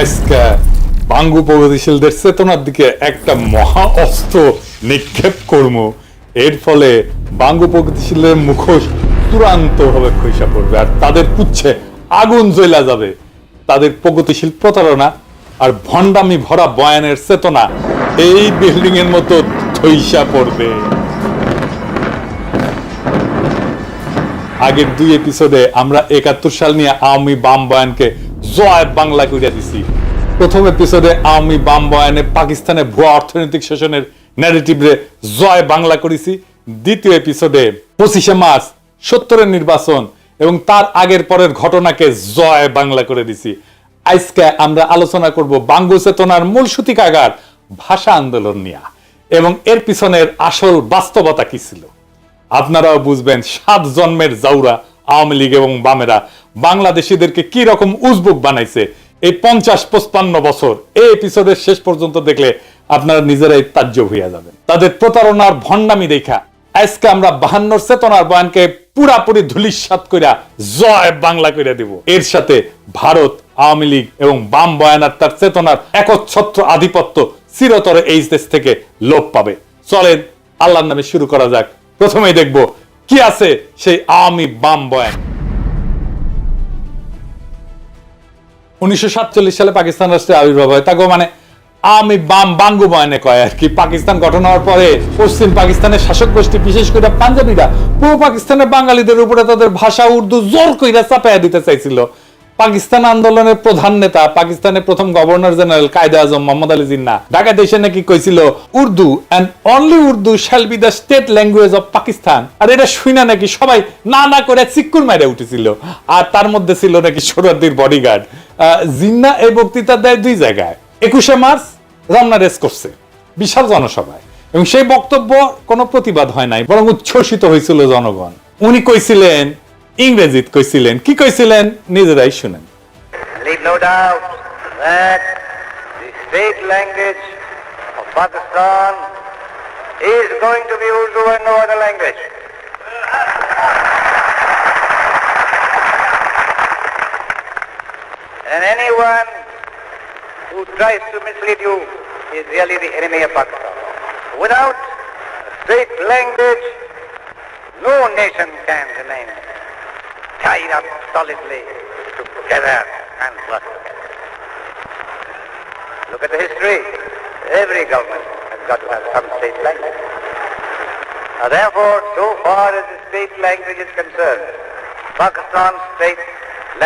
আজকে বাঙ্গু প্রগতিশীলদের চেতনার দিকে একটা মহা অস্ত্র নিক্ষেপ করবো। এর ফলে বাঙ্গু প্রগতিশীলের মুখোশ চূড়ান্ত ভাবে খসে পড়বে আর তাদের পুচ্ছে আগুন জ্বলা যাবে। তাদের প্রগতিশীল প্রতারণা আর ভণ্ডামি ভরা বয়ানের চেতনা এই বিল্ডিং এর মতো ধইসা পড়বে। আগের 2 এপিসোডে আমরা 71 সাল নিয়ে আওয়ামী বাম বয়ানকে জয় বাংলা কইরা দিছি। প্রথম এপিসোডে আওয়ামী বাম বয়ানে পাকিস্তানে ভুয়া অর্থনৈতিক শোষণের ন্যারেটিভে জয় বাংলা করেছি। দ্বিতীয় এপিসোডে 25শে মার্চ 70-এর নির্বাচন এবং তার আগের পরের ঘটনাকে জয় বাংলা করে দিছি। আজকে আমরা আলোচনা করব বাঙ্গু চেতনার মূল সূতিকাগার ভাষা আন্দোলন নিয়ে এবং এর পিছনের আসল বাস্তবতা কি ছিল। আপনারাও বুঝবেন 7 জন্মের জাউরা আওয়ামী লীগ এবং বামেরা বাংলাদেশিদেরকে কি রকম উজবুক বানাইছে এই 50-55 বছর। এই এপিসোডের শেষ পর্যন্ত দেখলে আপনারা নিজেরাই তাজ্জব হইয়া যাবেন। তাদের প্রতারণার ভণ্ডামি দেখা আজকে আমরা 52 চেতনার বয়ানকে পুরাপুরি ধূলিসাৎ কইরা জয় বাংলা কইরা দেব। এর সাথে ভারত, আওয়ামী লীগ এবং বাম বয়ান আর তার চেতনার একচ্ছত্র আধিপত্য চিরতরে এই দেশ থেকে লোপ পাবে। চলেন আল্লাহর নামে শুরু করা যাক। প্রথমেই দেখব কি আছে সেই আওয়ামী বাম বয়ান। 1947 সালে পাকিস্তান রাষ্ট্রের আবির্ভাব হয়। তাকে মানে আওয়ামী বাম বাঙ্গু বয়ানে কয় আর কি। পাকিস্তান গঠন হওয়ার পরে পশ্চিম পাকিস্তানের শাসক গোষ্ঠী বিশেষ করে পাঞ্জাবিরা পূর্ব পাকিস্তানের বাঙালিদের উপরে তাদের ভাষা উর্দু জোর কইরা চাপাইয়া দিতে চাইছিল। পাকিস্তান আন্দোলনের প্রধান নেতা পাকিস্তানের প্রথম গভর্নর জেনারেল কায়েদে আজম মোহাম্মদ আলী জিন্নাহ ঢাকা দেশে নাকি কইছিল Urdu and only Urdu shall be the state language of Pakistan. আর এটা শুনা নাকি সবাই না না করে চিক্কুর মাইরে উঠেছিল। আর তার মধ্যে ছিল নাকি সোহরাওয়ার্দীর বডিগার্ড। জিন্নাহ এই বক্তৃতা দেয় 2 জায়গায়। 21শে মার্চ রমনা রেস করছে বিশাল জনসভায় এবং সেই বক্তব্য কোনো প্রতিবাদ হয় নাই, বরং উচ্ছ্বসিত হয়েছিল জনগণ। উনি কইছিলেন ইংরেজিত কইছিলেন। কি কইছিলেন নিজেরাই শুনেন। Leave no doubt that the state language of Pakistan is going to be Urdu and no other language. And anyone who tries to mislead you is really the enemy of Pakistan. Without a state language, no nation can remain tied up solidly together and prosper. Look at the history. Every government has got to have some state language. Therefore, so far as the state language is concerned, Pakistan's state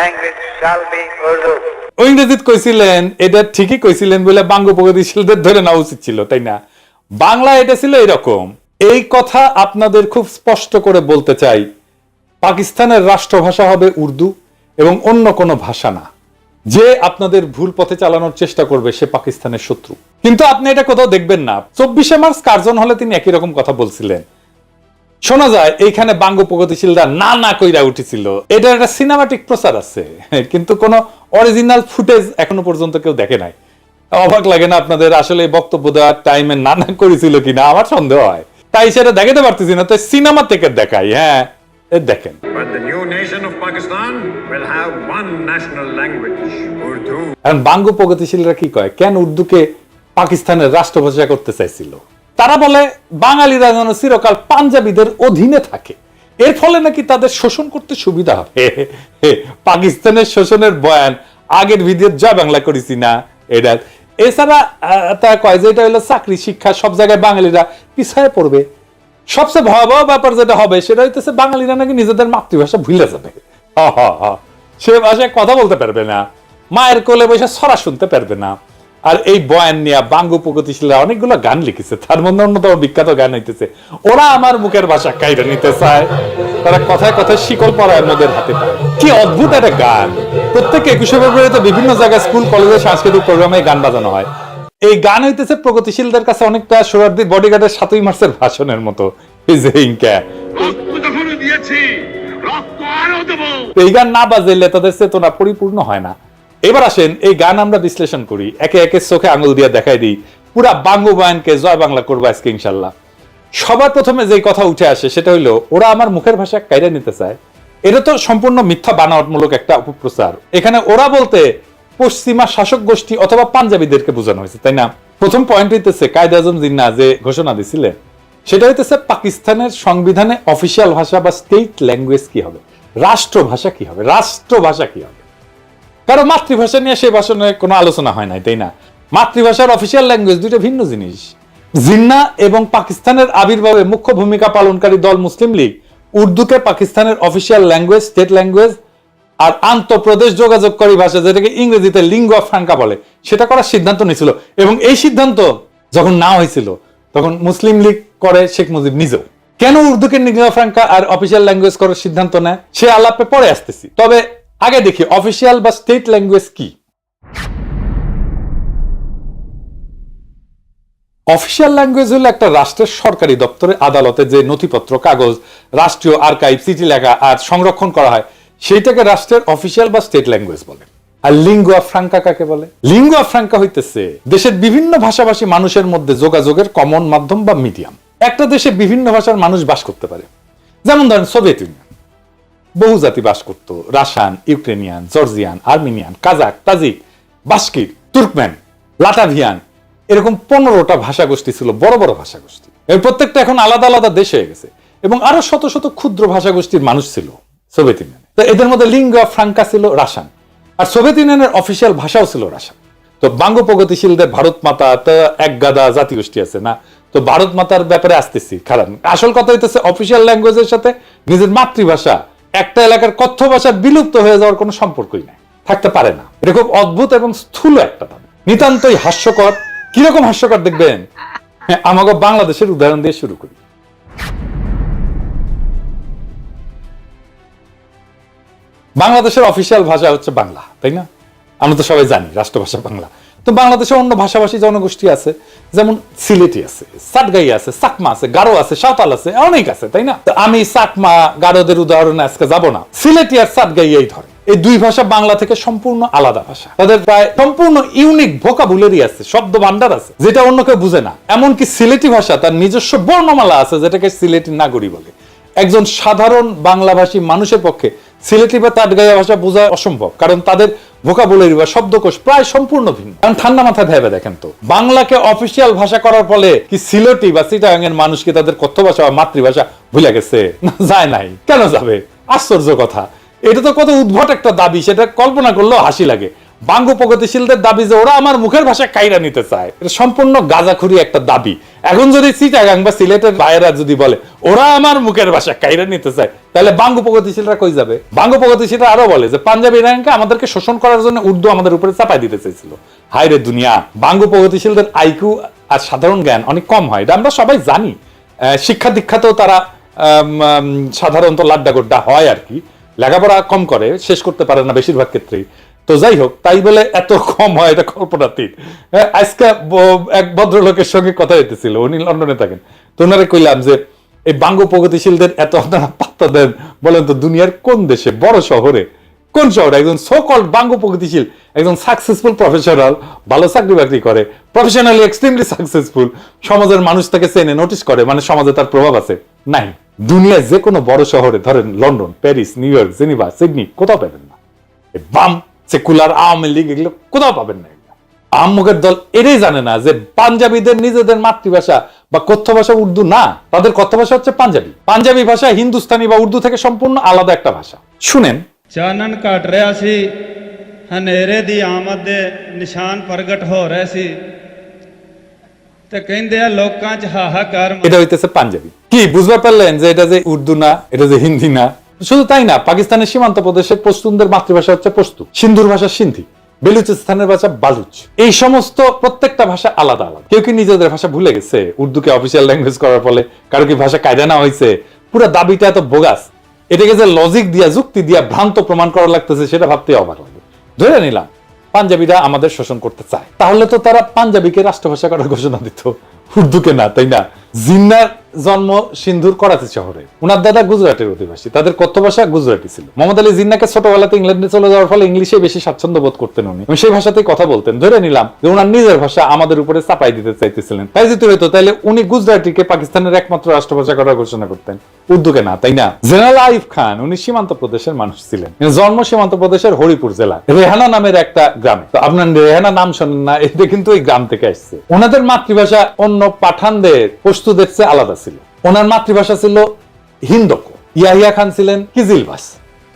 language shall be Urdu. ইংরেজিত কইছিলেন, এটা ঠিকই কইছিলেন বলে বাঙ্গু প্রগতিশীলদের ধরে নেওয়া উচিত ছিল, তাই না? বাংলা এটা ছিল এরকম। এই কথা আপনাদের খুব স্পষ্ট করে বলতে চাই, পাকিস্তানের রাষ্ট্রভাষা হবে উর্দু এবং অন্য কোনো ভাষা না। যে আপনাদের ভুল পথে চালানোর চেষ্টা করবে সে পাকিস্তানের শত্রু। কিন্তু আপনি এটা কোথাও দেখবেন না। 24শে মার্চ কার্জন হলে তিনি একই রকম কথা বলছিলেন। শোনা যায় এইখানে বাঙ্গু প্রগতিশীলরা না না কইরা উঠেছিল। এটা একটা সিনেমাটিক প্রচার আছে, কিন্তু কোনো অরিজিনাল ফুটেজ এখনো পর্যন্ত কেউ দেখে নাই। অবাক লাগে না আপনাদের? আসলে বক্তব্য দেওয়ার টাইমে না না করেছিল কিনা আমার সন্দেহ হয়, তাই সেটা দেখাতে পারতেছি না। তো সিনেমা থেকে দেখাই। হ্যাঁ, দেখেন। But the new nation of Pakistan will have one national language, Urdu. এখন বাঙ্গু প্রগতিশীলরা কি কয়, কেন উর্দুকে পাকিস্তানের রাষ্ট্রভাষা করতে চাইছিল? তারা বলে বাঙালিরা যেন চিরকাল পাঞ্জাবিদের অধীনে থাকে, এর ফলে নাকি তাদের শোষণ করতে সুবিধা হবে। পাকিস্তানের শোষণের বয়ান আগের ভিডিও জয় বাংলা করেছি না এটা। এছাড়া তারা কয় যে এটা হলো চাকরি শিক্ষা সব জায়গায় বাঙালিরা পিছায় পড়বে। সবচেয়ে ভয়াবহ ব্যাপার যেটা হবে সেটা হইতেছে বাঙালিরা নাকি নিজেদের মাতৃভাষা ভুলে যাবে। সে ভাষায় কথা বলতে পারবে না, মায়ের কোলে বসে ছড়া শুনতে পারবে না। আর এই বয়ান নিয়ে বাঙ্গু প্রগতিশীলরা অনেকগুলো গান লিখেছে। তার মধ্যে অন্যতম বিখ্যাত গান হইতেছে ওরা আমার মুখের ভাষা কাইরা নিতে চায়, তারা কথায় কথায় শিকল পরায় মোদের হাতে পায়। কি অদ্ভুত একটা গান। প্রত্যেক 21শে ফেব্রুয়ারিতে বিভিন্ন জায়গায় স্কুল কলেজে সাংস্কৃতিক প্রোগ্রামে গান বাজানো হয়। এই গান হইতেছে প্রগতিশীলদের কাছে অনেকটা সোহরাওয়ার্দীর বডিগার্ডের 7ই মার্চের ভাষণের মতো। এই গান না বাজাইলে তাদের চেতনা পরিপূর্ণ হয় না। এবার আসেন এই গান আমরা বিশ্লেষণ করি, একে একে চোখে আঙুল দিয়ে দেখাই দিই। পুরা বাঙ্গু বয়ানকে জয় বাংলা করবো আজকে ইনশাল্লাহ। সবার প্রথমে যে কথা উঠে আসে সেটা হইলো ওরা আমার মুখের ভাষা কাইরা নিতে চায়। এটা তো সম্পূর্ণ মিথ্যা বানাওয়াটমূলক একটা অপপ্রচার। এখানে ওরা বলতে পশ্চিমা শাসক গোষ্ঠী অথবা পাঞ্জাবিদেরকে বোঝানো হয়েছে, তাই না? প্রথম পয়েন্ট হইতেছে কায়েদ আজম জিন্নাহ যে ঘোষণা দিছিলেন সেটা হইতেছে পাকিস্তানের সংবিধানে অফিসিয়াল ভাষা বা স্টেট ল্যাঙ্গুয়েজ কি হবে, রাষ্ট্রভাষা কি হবে, রাষ্ট্রভাষা কি হবে। কারো মাতৃভাষা নিয়ে সেই ভাষণে কোনো আলোচনা হয় নাই, তাই না? মাতৃভাষার অফিসিয়াল ল্যাঙ্গুয়েজ দুইটা ভিন্ন জিনিস। জিন্নাহ এবং পাকিস্তানের আবির্ভাবে মুখ্য ভূমিকা পালনকারী দল মুসলিম লীগ উর্দুকে পাকিস্তানের অফিসিয়াল ল্যাঙ্গুয়েজ, স্টেট ল্যাঙ্গুয়েজ আর আন্তঃপ্রদেশ যোগাযোগকারী ভাষা যেটাকে ইংরেজিতে লিঙ্গুয়া ফ্রাঙ্কা বলে সেটা করার সিদ্ধান্ত নিয়েছিল। এবং এই সিদ্ধান্ত যখন না হয়েছিল তখন মুসলিম লীগ করে শেখ মুজিব নিজেও। কেন উর্দুকে লিঙ্গুয়া ফ্রাঙ্কা আর অফিসিয়াল ল্যাঙ্গুয়েজ করার সিদ্ধান্ত নেয় সে আলাপে পরে আসতেছি, তবে আগে দেখি অফিসিয়াল বা স্টেট ল্যাঙ্গুয়েজ কি। অফিসিয়াল ল্যাঙ্গুয়েজ হলো একটা রাষ্ট্রের সরকারি দপ্তরে, আদালতে যে নথিপত্র, কাগজ, রাষ্ট্রীয় আর্কাইভ, চিঠি লেখা আর সংরক্ষণ করা হয় সেইটাকে রাষ্ট্রের অফিসিয়াল বা স্টেট ল্যাঙ্গুয়েজ বলে। আর লিঙ্গুয়া ফ্রাঙ্কা কাকে বলে? লিঙ্গুয়া ফ্রাঙ্কা হইতেছে দেশের বিভিন্ন ভাষাভাষী মানুষের মধ্যে যোগাযোগের কমন মাধ্যম বা মিডিয়াম। একটা দেশে বিভিন্ন ভাষার মানুষ বাস করতে পারে, যেমন ধরেন সোভিয়েত ইউনিয়ন, বহু জাতি বাস করত, Russian, Ukrainian, Georgian, Armenian, Kazakh, Tajik, Bashkir, Turkmen, Latvian, এরকম 15টা ভাষা গোষ্ঠী ছিল, বড় বড় ভাষা গোষ্ঠী। এর প্রত্যেকটা এখন আলাদা আলাদা দেশ হয়ে গেছে এবং আরো শত শত ক্ষুদ্র ভাষা গোষ্ঠীর মানুষ ছিল সোভিয়েত ইউনিয়নে। তো এদের মধ্যে লিঙ্গুয়া ফ্রাঙ্কা ছিল রাশিয়ান, আর সোভিয়েত ইউনিয়নের অফিসিয়াল ভাষাও ছিল রাশিয়ান। তো বাঙ্গ প্রগতিশীলদের ভারত মাতা তো এক গাদা জাতিগোষ্ঠী আছে না, তো ভারত মাতার ব্যাপারে আসতেছি। কারণ আসল কথা হইতেছে অফিসিয়াল ল্যাঙ্গুয়েজের সাথে নিজের মাতৃভাষা, একটা এলাকার কথ্য ভাষা বিলুপ্ত হয়ে যাওয়ার কোনো সম্পর্কই নাই, থাকতে পারে না। এটা খুব অদ্ভুত এবং স্থূল একটা দাবি, নিতান্তই হাস্যকর। কিরকম হাস্যকর দেখবেন, আমাকে বাংলাদেশের উদাহরণ দিয়ে শুরু করি। বাংলাদেশের অফিসিয়াল ভাষা হচ্ছে বাংলা, তাই না? আমরা তো সবাই জানি রাষ্ট্রভাষা বাংলা। তো বাংলাদেশে অন্য ভাষাভাষী জনগোষ্ঠী আছে, যেমন সিলেটি আছে, সাতগাই আছে, চাকমা আছে, গারো আছে, সাঁওতাল আছে, অনেক আছে, তাই না? তো আমি চাকমা গারোদের উদাহরণে আজকে যাব না, সিলেটি আর সাতগাই ধরে। এই দুই ভাষা বাংলা থেকে সম্পূর্ণ আলাদা ভাষা, তাদের প্রায় সম্পূর্ণ ইউনিক ভোকাবুলারি আছে, শব্দ ভান্ডার আছে যেটা অন্য কেউ বুঝে না। এমনকি সিলেটি ভাষা তার নিজস্ব বর্ণমালা আছে যেটাকে সিলেটি নাগরী বলে। একজন সাধারণ বাংলাভাষী মানুষের পক্ষে সিলেটি বা তাটগাইয়া ভাষা বোঝা অসম্ভব, কারণ তাদের ভোকাবুলারি বা শব্দকোষ প্রায় সম্পূর্ণ ভিন্ন। কারণ ঠান্ডা মাথায় ভেবে দেখেন তো, বাংলাকে অফিসিয়াল ভাষা করার ফলে কি সিলেটি বা চিটাগাং এর মানুষ কি তাদের কথ্য ভাষা বা মাতৃভাষা ভুলে গেছে? না, যায় নাই। কেন যাবে? আশ্চর্য কথা। এটা তো কত উদ্ভট একটা দাবি, সেটা কল্পনা করলেও হাসি লাগে। বাঙ্গ প্রগতিশীলদের দাবি যে ওরা আমার মুখের ভাষা কাইরা নিতে চায়, এটা সম্পূর্ণ গাঁজাখুরি একটা দাবি। এখন যদি চিটাগাং বা সিলেটের ভাইয়েরা যদি বলে ওরা আমার মুখের ভাষা কাইরা নিতে চায়, তাহলে বাঙ্গ প্রগতিশীলরা কই যাবে? বাঙ্গ প্রগতিশীলরা আরো বলে যে পাঞ্জাবি ইরানকে আমাদেরকে শোষণ করার জন্য উর্দু আমাদের উপরে চাপাই দিতে চাইছিল। হায় রে দুনিয়া! বাঙ্গ প্রগতিশীলদের আইকিউ আর সাধারণ জ্ঞান অনেক কম হয়, এটা আমরা সবাই জানি। শিক্ষা দীক্ষাতেও তারা সাধারণত লাড্ডা গোড্ডা হয় আর কি, লেখাপড়া কম করে, শেষ করতে পারে না বেশিরভাগ ক্ষেত্রেই। তো যাই হোক, তাই বলে এত কম হয় এটা কল্পনাতীত। আজকে এক ভদ্রলোকের সঙ্গে কথা হইতেছিল, উনি লন্ডনে থাকেন। তো ওনারে কইলাম যে এই বাঙ্গ প্রগতিশীলদের এত আপনারা পাত্তা দেন, বলেন তো দুনিয়ার কোন দেশে, বড় শহরে, কোন শহরে একজন সো কল্ড বাঙ্গ প্রগতিশীল, একজন সাকসেসফুল প্রফেশনাল, ভালো চাকরি বাকরি করে, প্রফেশনালি এক্সট্রিমলি সাকসেসফুল, সমাজের মানুষ তাকে চেনে, নোটিস করে, মানে সমাজে তার প্রভাব আছে? নাই। দুনিয়ার যে কোনো বড় শহরে, ধরেন London, Paris, new York, Geneva, Sydney, কোথাও পাবেন না। বাম সেকুলার আওয়ামী লীগ এগুলো কোথাও পাবেন না। আহম্মকের দল এটাই জানে না যে পাঞ্জাবিদের নিজেদের মাতৃভাষা বা কথ্য ভাষা উর্দু না, তাদের কথ্য ভাষা হচ্ছে পাঞ্জাবি। পাঞ্জাবি ভাষা হিন্দুস্তানি বা উর্দু থেকে সম্পূর্ণ আলাদা একটা ভাষা। শুনেন, ਚਾਨਣ ਘਟ ਰਿਹਾ ਸੀ, ਹਨੇਰੇ ਦੀ ਆਮਦ ਦੇ ਨਿਸ਼ਾਨ ਪ੍ਰਗਟ ਹੋ ਰਹੇ ਸੀ ਤੇ ਕਹਿੰਦੇ ਆ ਲੋਕਾਂ 'ਚ ਹਾਹਾਕਾਰ। এটা হইতেছে পাঞ্জাবি। কি বুঝতে পারলেন যে এটা যে উর্দু না, এটা যে হিন্দি না? শুধু তাই না, পাকিস্তানের সীমান্ত প্রদেশের পশতুনদের মাতৃভাষা হচ্ছে পশতু, সিন্ধুর ভাষা সিন্ধি, বেলুচিস্তানের ভাষা বালুচ। এই সমস্ত প্রত্যেকটা ভাষা আলাদা আলাদা। কেউ কি নিজেদের ভাষা ভুলে গেছে উর্দুকে অফিসিয়াল ল্যাঙ্গুয়েজ করার ফলে? কারো কি ভাষা কায়দা না হয়েছে? পুরো দাবিটা এত বোগাস, এটাকে যে লজিক দিয়া, যুক্তি দিয়া ভ্রান্ত প্রমাণ করা লাগতেছে সেটা ভাবতে অবাক লাগে। ধরে নিলাম পাঞ্জাবিরা আমাদের শোষণ করতে চায়, তাহলে তো তারা পাঞ্জাবিকে রাষ্ট্রভাষা করার ঘোষণা দিত, উর্দুকে না, তাই না? জিন্নার জন্ম সিন্ধুর করাচি শহরে। ওনার দাদা গুজরাটের অধিবাসী, তাদের কথ্য ভাষা গুজরাটি ছিল। মোহাম্মদ আলী জিন্নাকে ছোটবেলাতে ইংল্যান্ডে চলে যাওয়ার ফলে ইংলিশে বেশি স্বাচ্ছন্দ্য বোধ করতেন উনি, সেই ভাষাতেই কথা বলতেন। ধরে নিলাম যে ওনার নিজের ভাষা আমাদের উপরে চাপাই দিতে চাইতেছিলেন। তাই যদি হইতো তাহলে উনি গুজরাটিকে পাকিস্তানের একমাত্র রাষ্ট্রভাষা করার ঘোষণা করতেন, উর্দুকে না, তাই না? জেনারেল আইয়ুব খান উনি সীমান্ত প্রদেশের মানুষ ছিলেন, জন্ম সীমান্ত প্রদেশের হরিপুর জেলা রেহানা নামের একটা গ্রামে। তো আপনার রেহানা নাম শোনেন না, এটা কিন্তু ওই গ্রাম থেকে আসছে। ওনাদের মাতৃভাষা অন্য পাঠানদের পশতুদের চেয়ে আলাদা ছিল। ওনার মাতৃভাষা ছিল হিন্দকো। ইয়াহিয়া খান ছিলেন কিজিলবাস,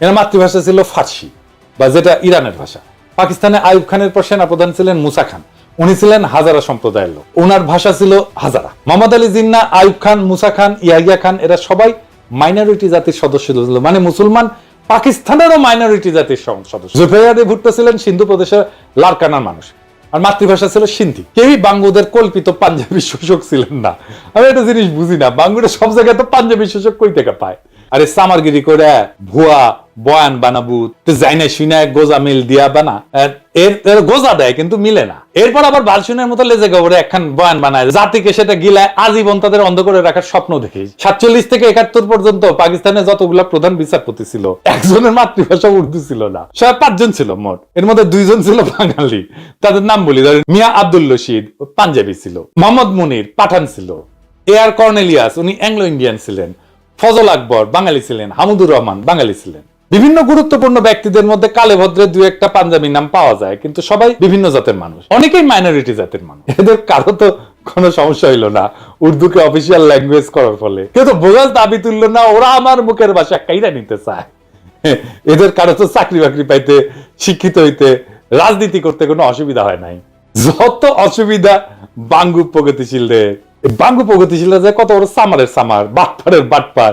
এর মাতৃভাষা ছিল ফার্সি বা যেটা ইরানের ভাষা। পাকিস্তানে আইয়ুব খানের পর সেনাপ্রধান ছিলেন মুসা খান, উনি ছিলেন হাজারা সম্প্রদায়ের লোক, ওনার ভাষা ছিল হাজারা। মোহাম্মদ আলী জিন্নাহ, আইয়ুব খান, মুসা খান, ইয়াহিয়া খান এরা সবাই মাইনরিটি জাতির সদস্য ছিল, মানে মুসলমান পাকিস্তানেরও মাইনরিটি জাতির সদস্য। জুলফিকার আলী ভুট্টো ছিলেন সিন্ধু প্রদেশের লারকানার মানুষ, আর মাতৃভাষা ছিল সিন্ধি। কেউই বাঙ্গুদের কল্পিত পাঞ্জাবি শোষক ছিলেন না। আমি একটা জিনিস বুঝি না, বাঙ্গুরা সব জায়গায় তো পাঞ্জাবি শোষক কই থেকে পায়? আরে সামারগিরি করে ভুয়া বয়ান বানাবু জাইনা শুনে গোজা মিল দিয়া বানা, এর গোজা দেয় কিন্তু মিলে না। এরপর আবার বালসুনের মতো লেজে গোবরে একখান বয়ান বানায়, জাতিকে সেটা গিলায় আজীবন তাদের অন্ধ করে রাখার স্বপ্ন দেখি। 47 থেকে 71 পর্যন্ত পাকিস্তানে যতগুলা প্রধান বিচারপতি ছিল, একজনের মাতৃভাষা উর্দু ছিল না। সব 5 জন ছিল মোট, এর মধ্যে 2 জন ছিল বাঙালি। তাদের নাম বলি, ধরেন মিয়া আব্দুল রশিদ পাঞ্জাবি ছিল, মোহাম্মদ মুনির পাঠান ছিল, এআর কর্নেলিয়াস উনি অ্যাংলো ইন্ডিয়ান ছিলেন, ফজল আকবর বাঙালি ছিলেন, হামুদুর রহমান বাঙালি ছিলেন। বিভিন্ন গুরুত্বপূর্ণ ব্যক্তিদের মধ্যে কালে ভদ্রে 2-1টা পাঞ্জাবি নাম পাওয়া যায়, কিন্তু সবাই বিভিন্ন জাতের মানুষ, অনেকেই মাইনরিটি জাতের মানুষ। এদের কারো তো কোনো সমস্যা হইলো না উর্দুকে অফিসিয়াল ল্যাঙ্গুয়েজ করার ফলে, কেউ তো বোঝার দাবি তুললো না, ওরা আমার মুখের ভাষা কাইরা নিতে চায়। এদের কারো তো চাকরি বাকরি পাইতে, শিক্ষিত হইতে, রাজনীতি করতে কোনো অসুবিধা হয় নাই। যত অসুবিধা বাঙ্গু প্রগতিশীলদের। বাঙ্গু প্রগতিশীলরা যে কত বড় সামারের সামার, বাটপারের বাটপার,